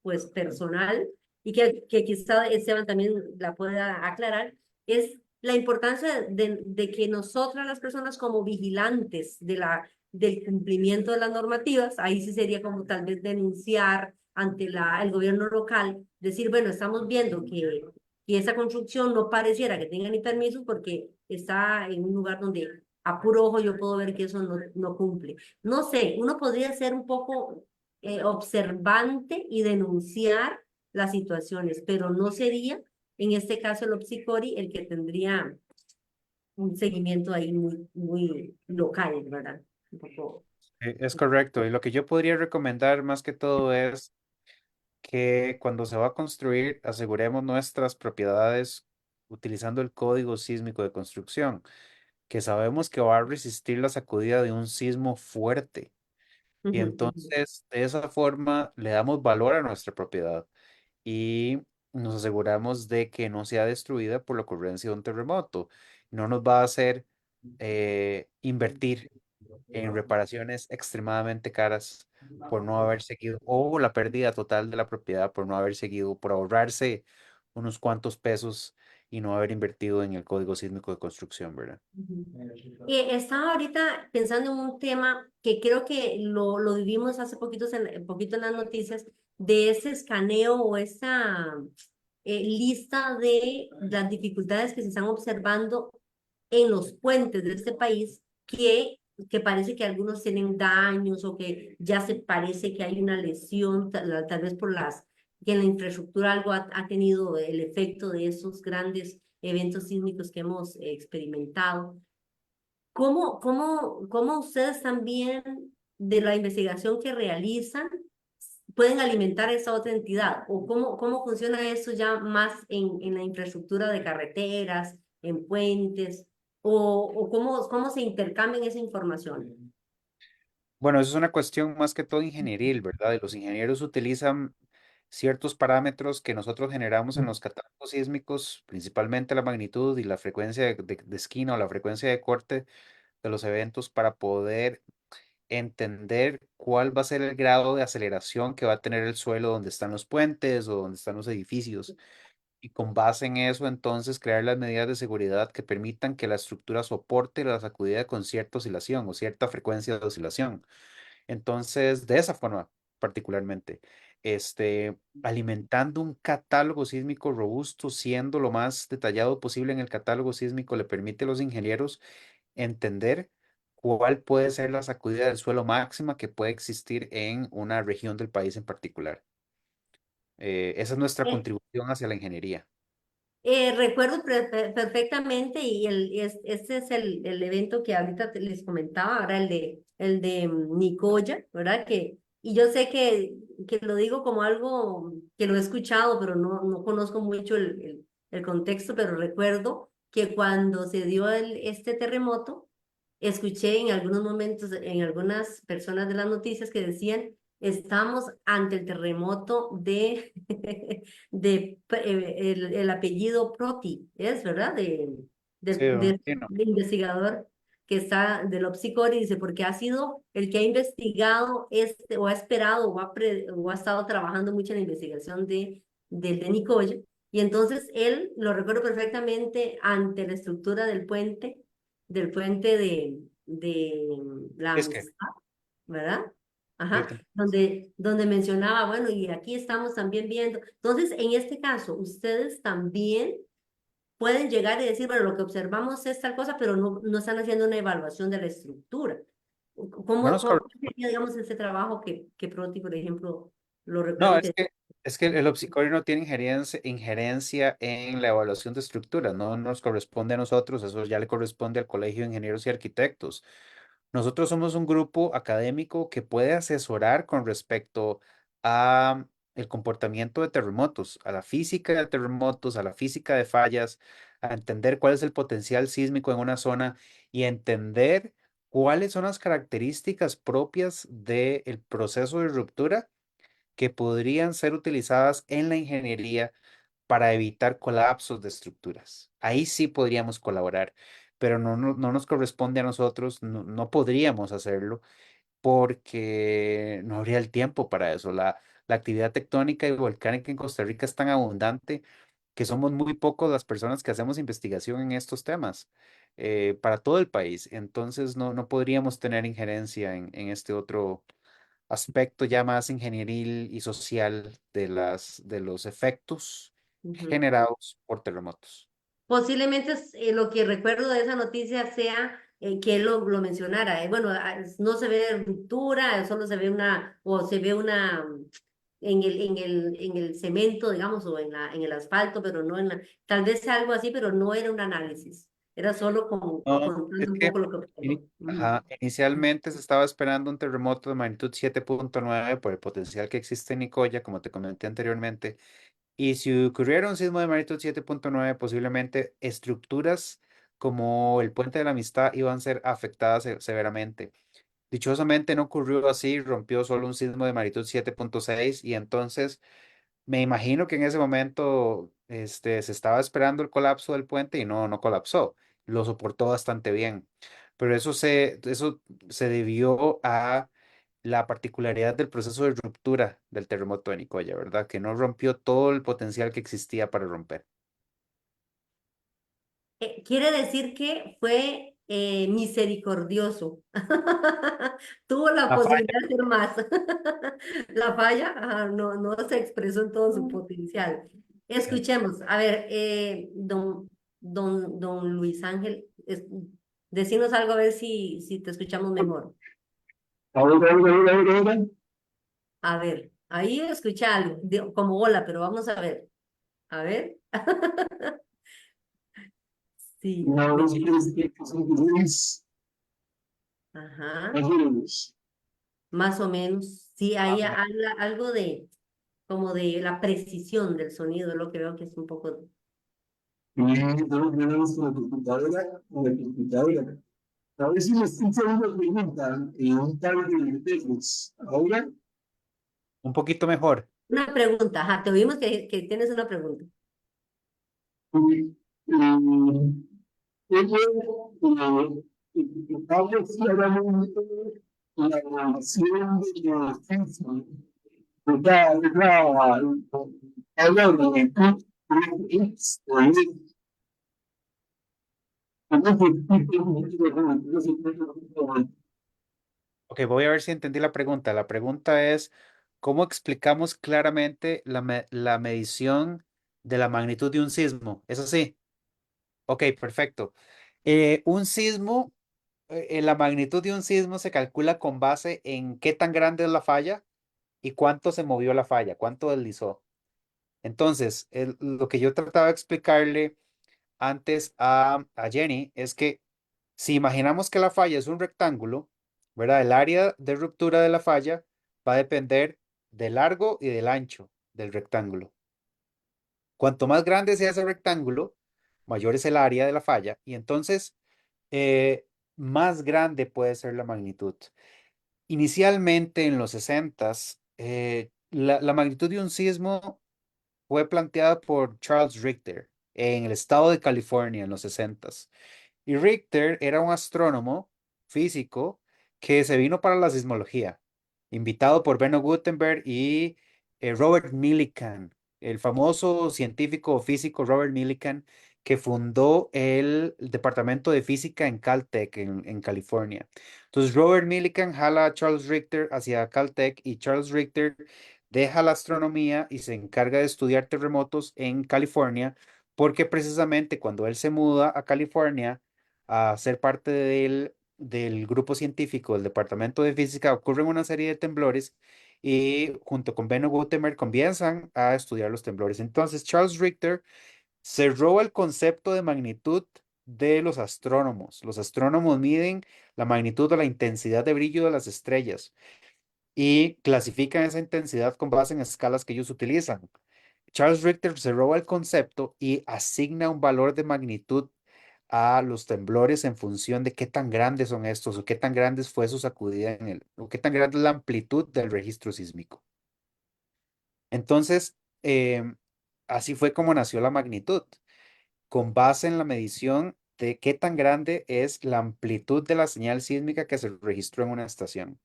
pues personal y que quizá Esteban también la pueda aclarar, es la importancia de que nosotras las personas como vigilantes del cumplimiento de las normativas, ahí sí sería como tal vez denunciar ante el gobierno local, decir, bueno, estamos viendo que esa construcción no pareciera que tenga ni permisos porque está en un lugar donde a puro ojo yo puedo ver que eso no cumple. No sé, uno podría ser un poco observante y denunciar las situaciones, pero no sería, en este caso, el Opsicori el que tendría un seguimiento ahí muy local, ¿verdad? Un poco. Es correcto. Y lo que yo podría recomendar más que todo es que cuando se va a construir, aseguremos nuestras propiedades utilizando el código sísmico de construcción, que sabemos que va a resistir la sacudida de un sismo fuerte. Y Ujú, ujú, entonces, de esa forma, le damos valor a nuestra propiedad y nos aseguramos de que no sea destruida por la ocurrencia de un terremoto. No nos va a hacer invertir en reparaciones extremadamente caras por no haber seguido, o la pérdida total de la propiedad por no haber seguido, por ahorrarse unos cuantos pesos y no haber invertido en el código sísmico de construcción, ¿verdad? ujú. Estaba ahorita pensando en un tema que creo que lo vivimos hace poquito en las noticias, de ese escaneo o esa lista de las dificultades que se están observando en los puentes de este país que parece que algunos tienen daños o que ya se parece que hay una lesión, tal vez por que en la infraestructura algo ha tenido el efecto de esos grandes eventos sísmicos que hemos experimentado. ¿Cómo ustedes también de la investigación que realizan pueden alimentar esa otra entidad? ¿O cómo funciona eso ya más en la infraestructura de carreteras, en puentes? ¿O cómo se intercambian esa información? Bueno, eso es una cuestión más que todo ingenieril, ¿verdad? Y los ingenieros utilizan ciertos parámetros que nosotros generamos en los catálogos sísmicos, principalmente la magnitud y la frecuencia de esquina o la frecuencia de corte de los eventos para poder entender cuál va a ser el grado de aceleración que va a tener el suelo donde están los puentes o donde están los edificios. Y con base en eso, entonces, crear las medidas de seguridad que permitan que la estructura soporte la sacudida con cierta oscilación o cierta frecuencia de oscilación. Entonces, de esa forma particularmente. alimentando un catálogo sísmico robusto, siendo lo más detallado posible en el catálogo sísmico, le permite a los ingenieros entender cuál puede ser la sacudida del suelo máxima que puede existir en una región del país en particular. Esa es nuestra Eh, contribución hacia la ingeniería. Recuerdo perfectamente y este es el evento que ahorita les comentaba, ahora el de Nicoya, ¿verdad? Y yo sé que lo digo como algo que lo he escuchado, pero no conozco mucho el contexto, pero recuerdo que cuando se dio este terremoto, escuché en algunos momentos, en algunas personas de las noticias que decían, estamos ante el terremoto el apellido Proti, ¿es verdad? Sí, imagino. De investigador que está del Opsicori, dice, porque ha sido el que ha investigado o ha esperado, o ha estado trabajando mucho en la investigación del de Nicoya. Y entonces él, lo recuerdo perfectamente, ante la estructura del puente de la Es que, amistad, ¿verdad? sí, Ajá, donde mencionaba, bueno, y aquí estamos también viendo. Entonces, en este caso, ustedes también pueden llegar y decir, bueno, lo que observamos es tal cosa, pero no están haciendo una evaluación de la estructura. no nos ¿Cómo sería, digamos, ese trabajo que Proti, por ejemplo, lo No, recuerdo que... es que el obsicorio no tiene injerencia en la evaluación de estructuras, no nos corresponde a nosotros, eso ya le corresponde al Colegio de Ingenieros y Arquitectos. Nosotros somos un grupo académico que puede asesorar con respecto a el comportamiento de terremotos, a la física de terremotos, a la física de fallas, a entender cuál es el potencial sísmico en una zona y entender cuáles son las características propias del proceso de ruptura que podrían ser utilizadas en la ingeniería para evitar colapsos de estructuras. Ahí sí podríamos colaborar, pero no nos corresponde a nosotros, no podríamos hacerlo porque no habría el tiempo para eso. La actividad tectónica y volcánica en Costa Rica es tan abundante que somos muy pocos las personas que hacemos investigación en estos temas para todo el país. Entonces no podríamos tener injerencia en este otro aspecto ya más ingenieril y social de los efectos Ujú. generados por terremotos. Posiblemente lo que recuerdo de esa noticia sea que él lo mencionara. Bueno, no se ve ruptura, solo se ve o se ve una en el cemento, digamos, o en el asfalto, pero no tal vez algo así, pero no era un análisis. Era solo como No, es contando un que poco lo que observó. Ujú, inicialmente se estaba esperando un terremoto de magnitud 7.9 por el potencial que existe en Nicoya, como te comenté anteriormente. Y si ocurriera un sismo de magnitud 7.9, posiblemente estructuras como el Puente de la Amistad iban a ser afectadas severamente. Dichosamente no ocurrió así, rompió solo un sismo de magnitud 7.6 y entonces me imagino que en ese momento se estaba esperando el colapso del puente y no colapsó, lo soportó bastante bien, pero eso se debió a la particularidad del proceso de ruptura del terremoto de Nicoya, ¿verdad? Que no rompió todo el potencial que existía para romper. Quiere decir que fue misericordioso. Tuvo la La falla. posibilidad de hacer más. La falla, no se expresó en todo su potencial. Escuchemos, a ver, don Luis Ángel, decinos algo a ver si te escuchamos mejor. Ahora. A ver, ahí escucha algo, como hola, pero vamos a ver. A ver. Sí, No, es ajá. es Más o menos, sí, Ah, ahí habla algo como de la precisión del sonido, lo que veo que es un poco... tenemos una computadora. A ver si me escucha una pregunta en un par de veces. Ahora, un poquito mejor. Una pregunta, ajá, te oímos que tienes una pregunta. hablo claramente la nación de la ciencia. Habla Ok, voy a ver si entendí la pregunta. La pregunta es, ¿cómo explicamos claramente la medición de la magnitud de un sismo? ¿Es así? Ok, perfecto. Un sismo, la magnitud de un sismo se calcula con base en qué tan grande es la falla y cuánto se movió la falla, cuánto deslizó. Entonces, lo que yo trataba de explicarle antes a Jenny es que si imaginamos que la falla es un rectángulo, ¿verdad? El área de ruptura de la falla va a depender del largo y del ancho del rectángulo. Cuanto más grande sea ese rectángulo, mayor es el área de la falla y entonces más grande puede ser la magnitud. Inicialmente en los 60, la magnitud de un sismo fue planteada por Charles Richter en el estado de California en los 60. Y Richter era un astrónomo físico que se vino para la sismología, invitado por Benno Gutenberg y Robert Millikan, el famoso científico físico Robert Millikan, que fundó el departamento de física en Caltech, en California. Entonces, Robert Millikan jala a Charles Richter hacia Caltech y Charles Richter deja la astronomía y se encarga de estudiar terremotos en California, porque precisamente cuando él se muda a California, a ser parte del grupo científico del Departamento de Física, ocurren una serie de temblores y junto con Benno Gutenberg comienzan a estudiar los temblores. Entonces, Charles Richter se roba el concepto de magnitud de los astrónomos. Los astrónomos miden la magnitud o la intensidad de brillo de las estrellas y clasifican esa intensidad con base en escalas que ellos utilizan. Charles Richter se roba el concepto y asigna un valor de magnitud a los temblores en función de qué tan grandes son estos o qué tan grandes fue su sacudida o qué tan grande es la amplitud del registro sísmico. Entonces, así fue como nació la magnitud, con base en la medición de qué tan grande es la amplitud de la señal sísmica que se registró en una estación.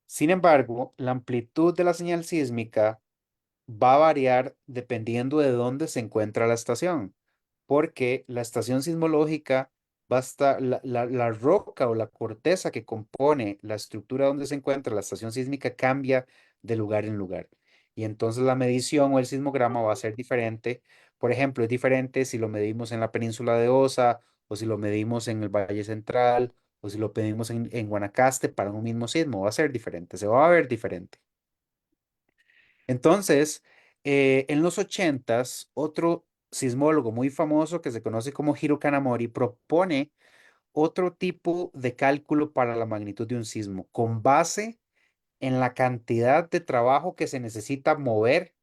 Sin embargo, la amplitud de la señal sísmica va a variar dependiendo de dónde se encuentra la estación, porque la estación sismológica va a estar, la roca o la corteza que compone la estructura donde se encuentra la estación sísmica cambia de lugar en lugar. Y entonces la medición o el sismograma va a ser diferente. Por ejemplo, es diferente si lo medimos en la península de Osa o si lo medimos en el Valle Central o si lo medimos en Guanacaste para un mismo sismo. Va a ser diferente, se va a ver diferente. Entonces, en los 80, otro sismólogo muy famoso que se conoce como Hiro Kanamori propone otro tipo de cálculo para la magnitud de un sismo con base en la cantidad de trabajo que se necesita mover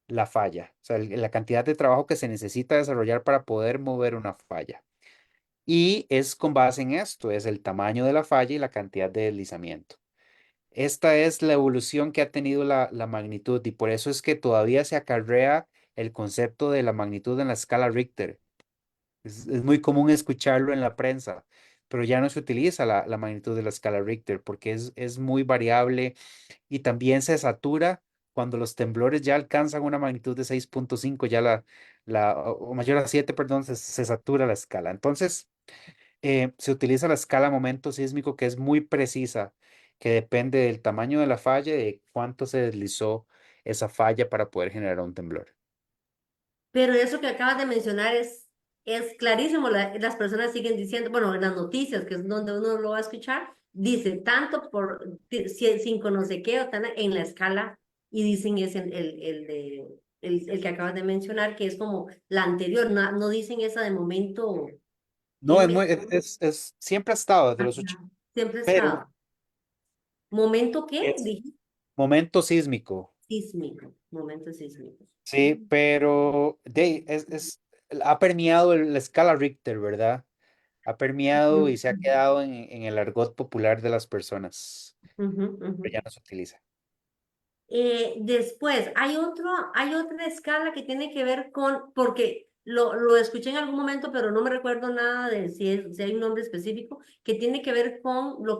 la falla, o sea, la cantidad de trabajo que se necesita desarrollar para poder mover una falla. Y es con base en esto, es el tamaño de la falla y la cantidad de deslizamiento. Esta es la evolución que ha tenido la magnitud y por eso es que todavía se acarrea el concepto de la magnitud en la escala Richter. Es muy común escucharlo en la prensa, pero ya no se utiliza la magnitud de la escala Richter porque es muy variable y también se satura cuando los temblores ya alcanzan una magnitud de 6.5, ya o mayor a 7, perdón, se satura la escala. Entonces, se utiliza la escala momento sísmico que es muy precisa, que depende del tamaño de la falla y de cuánto se deslizó esa falla para poder generar un temblor. Pero eso que acabas de mencionar es clarísimo. Las personas siguen diciendo, bueno, en las noticias, que es donde uno lo va a escuchar, dice tanto por 5 no sé qué, o tan en la escala, y dicen es el que acabas de mencionar, que es como la anterior, no, no dicen esa de momento No, M, siempre ha estado desde los 80, ajá, siempre ha pero estado. ¿Momento qué? es Dije momento sísmico, sísmico, momento sísmico. sí, pero ha permeado la escala Richter, ¿verdad? Ha permeado y se ha Ujú, quedado en el argot popular de las personas, ujú, ujú. pero ya no se utiliza. Después, hay otra escala que tiene que ver con, porque lo escuché en algún momento, pero no me recuerdo nada de si hay un nombre específico, que tiene que ver con lo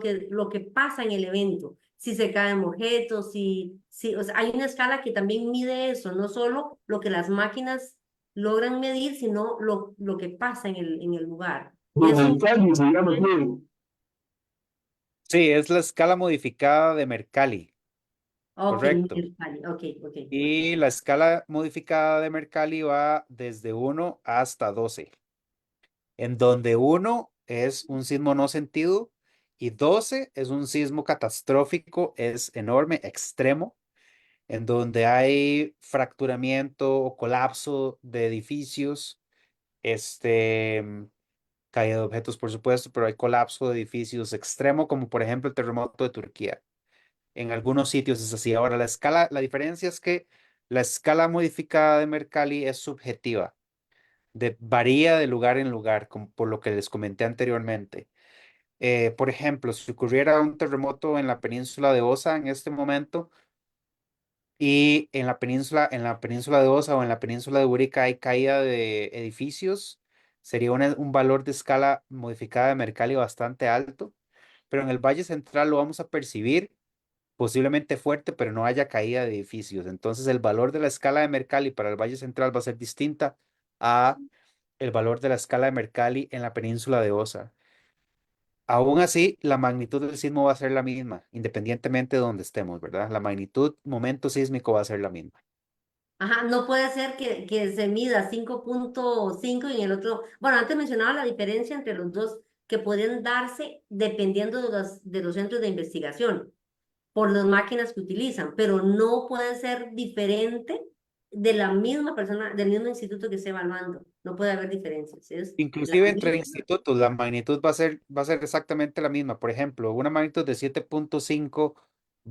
que pasa en el evento, si se caen objetos, o sea, hay una escala que también mide eso, no solo lo que las máquinas logran medir, sino lo que pasa en el lugar. Eso, Dominicano se llama todo. Sí, es la escala modificada de Mercalli. Ok, correcto. Mercalli. Ok, ok. Y la escala modificada de Mercalli va desde 1 hasta 12, en donde 1 es un sismo no sentido y 12 es un sismo catastrófico, es enorme, extremo, en donde hay fracturamiento o colapso de edificios, caída de objetos, por supuesto, pero hay colapso de edificios extremo, como por ejemplo el terremoto de Turquía. En algunos sitios es así. Ahora, la diferencia es que la escala modificada de Mercalli es subjetiva, varía de lugar en lugar, como por lo que les comenté anteriormente. Por ejemplo, si ocurriera un terremoto en la península de Osa en este momento, y en la península de Osa o en la península de Burica hay caída de edificios, sería un valor de escala modificada de Mercalli bastante alto, pero en el Valle Central lo vamos a percibir posiblemente fuerte, pero no haya caída de edificios. Entonces, el valor de la escala de Mercalli para el Valle Central va a ser distinta a el valor de la escala de Mercalli en la península de Osa. Aún así, la magnitud del sismo va a ser la misma, independientemente de donde estemos, ¿verdad? La magnitud, momento sísmico va a ser la misma. Ajá, no puede ser que se mida 5.5 y en el otro. Bueno, antes mencionaba la diferencia entre los dos que pueden darse dependiendo de los centros de investigación, por las máquinas que utilizan, pero no puede ser diferente de la misma persona, del mismo instituto que esté evaluando. No puede haber diferencias. Es la Inclusive entre misma. institutos, la magnitud va a ser exactamente la misma. Por ejemplo, una magnitud de 7.5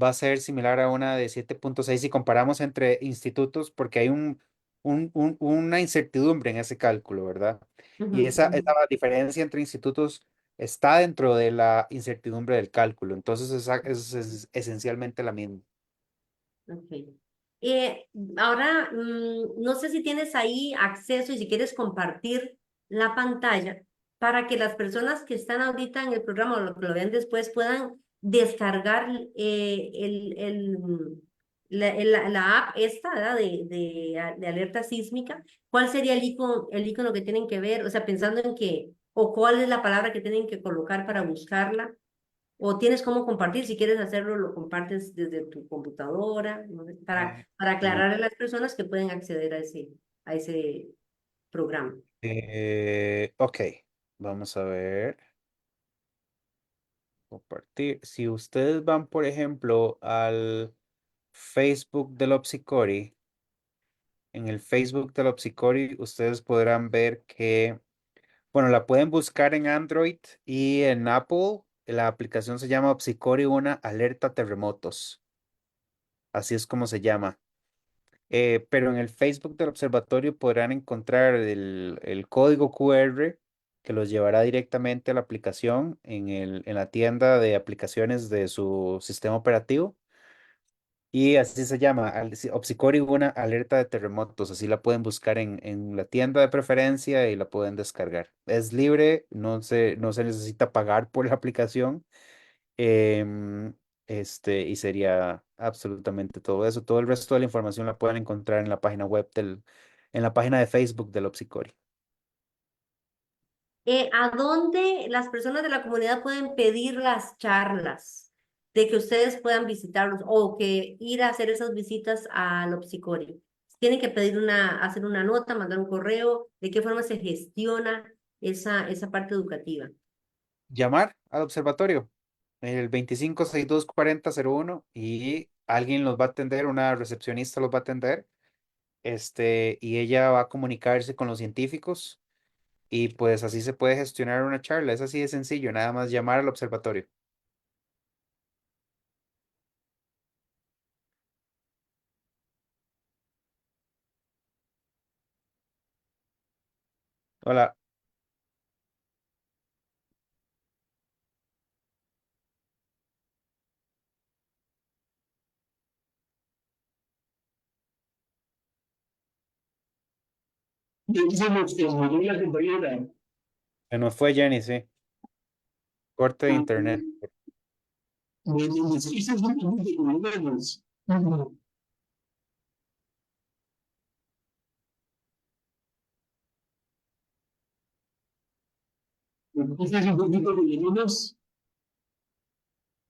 va a ser similar a una de 7.6 si comparamos entre institutos, porque hay una incertidumbre en ese cálculo, ¿verdad? Ujú, Y esa ujú. diferencia entre institutos está dentro de la incertidumbre del cálculo. Entonces, es esencialmente la misma. Ok. Eh, ahora, no sé si tienes ahí acceso y si quieres compartir la pantalla para que las personas que están ahorita en el programa o lo que lo vean después puedan descargar la app esta, ¿verdad? De alerta sísmica. ¿Cuál sería el icono que tienen que ver? O sea, pensando en que, o cuál es la palabra que tienen que colocar para buscarla. O tienes cómo compartir, si quieres hacerlo, lo compartes desde tu computadora, ¿no? Para aclararle a las personas que pueden acceder a ese programa. Ok, vamos a ver. Compartir. Si ustedes van, por ejemplo, al Facebook del Opsicori, en el Facebook del Opsicori, ustedes podrán ver que, bueno, la pueden buscar en Android y en Apple. La aplicación se llama Opsicori Una Alerta Terremotos. Así es como se llama. Pero en el Facebook del observatorio podrán encontrar el código QR que los llevará directamente a la aplicación en la tienda de aplicaciones de su sistema operativo. Y así se llama, Opsicori una alerta de terremotos. Así la pueden buscar en la tienda de preferencia y la pueden descargar. Es libre, no se necesita pagar por la aplicación. Em, y sería absolutamente todo eso. Todo el resto de la información la pueden encontrar en la página web en la página de Facebook del Opsicori. ¿A dónde las personas de la comunidad pueden pedir las charlas de que ustedes puedan visitarlos o que ir a hacer esas visitas al Opsicori? Tienen que pedir hacer una nota, mandar un correo, ¿de qué forma se gestiona esa parte educativa? Llamar al observatorio, el 25624001 y alguien los va a atender, una recepcionista los va a atender, y ella va a comunicarse con los científicos y pues así se puede gestionar una charla. Es así de sencillo, nada más llamar al observatorio. Hola. Y dice nuestra la compañera. Se nos fue Jenny, sí. Corte de internet. Nos dice muy problemas. Entonces, un poquito de menos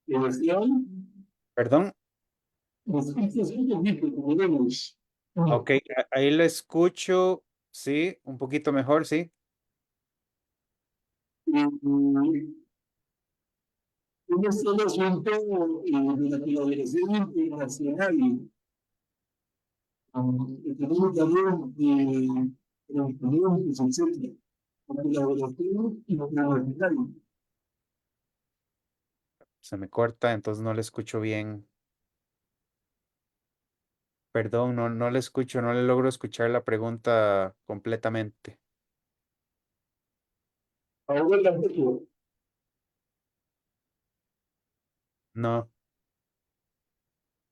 de cuestión. Perdón. escuchas un poquito, como vemos. Ok, ahí lo escucho, sí, un poquito mejor, sí. ¿Cómo está el asunto de la colaboración internacional? Tenemos también componentes, etcétera. La colaboración internacional. Se me corta, entonces no le escucho bien. Perdón, no le escucho, no le logro escuchar la pregunta completamente. Ahora tampoco. No,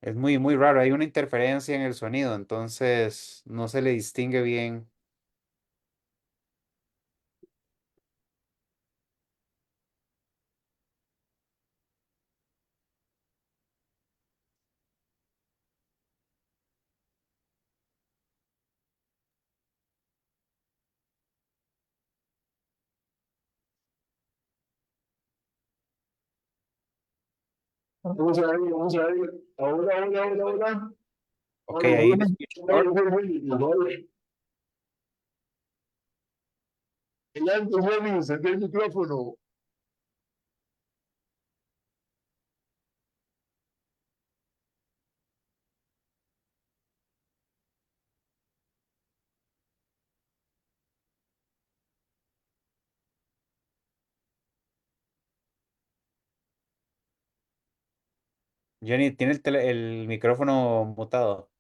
es muy raro, hay una interferencia en el sonido, entonces no se le distingue bien. Vamos a ver, vamos a ver. Ahora. Ok, ahí le escucho mejor. Adelante, Jenny, encendé el micrófono. Jenny, tiene el micrófono mutado.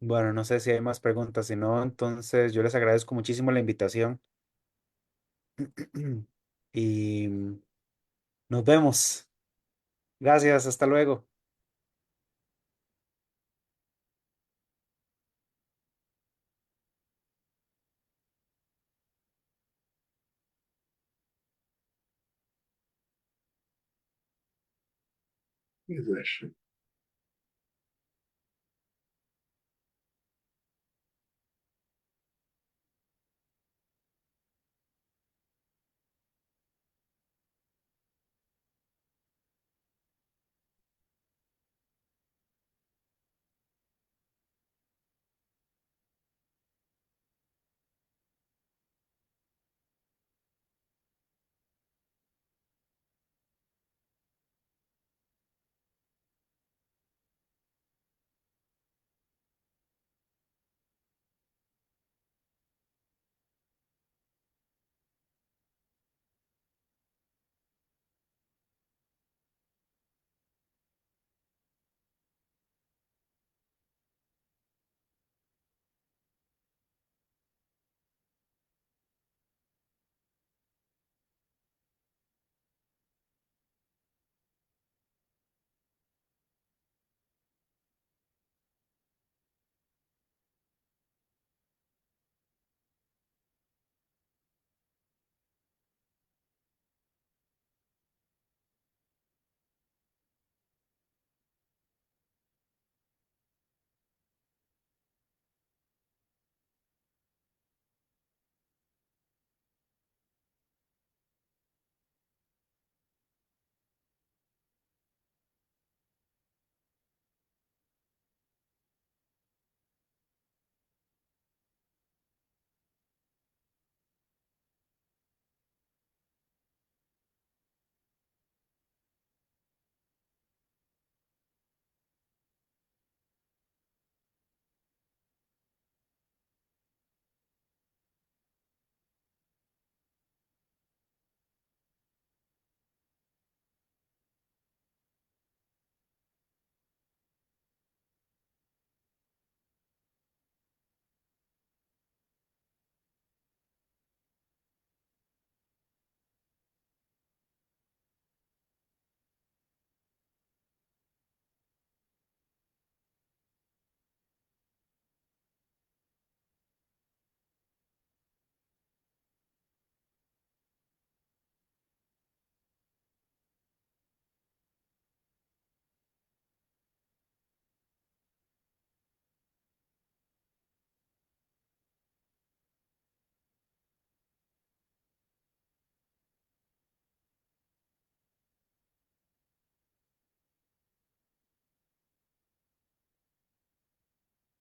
Bueno, no sé si hay más preguntas, si no, entonces yo les agradezco muchísimo la invitación y nos vemos. Gracias, hasta luego. Qué rayo.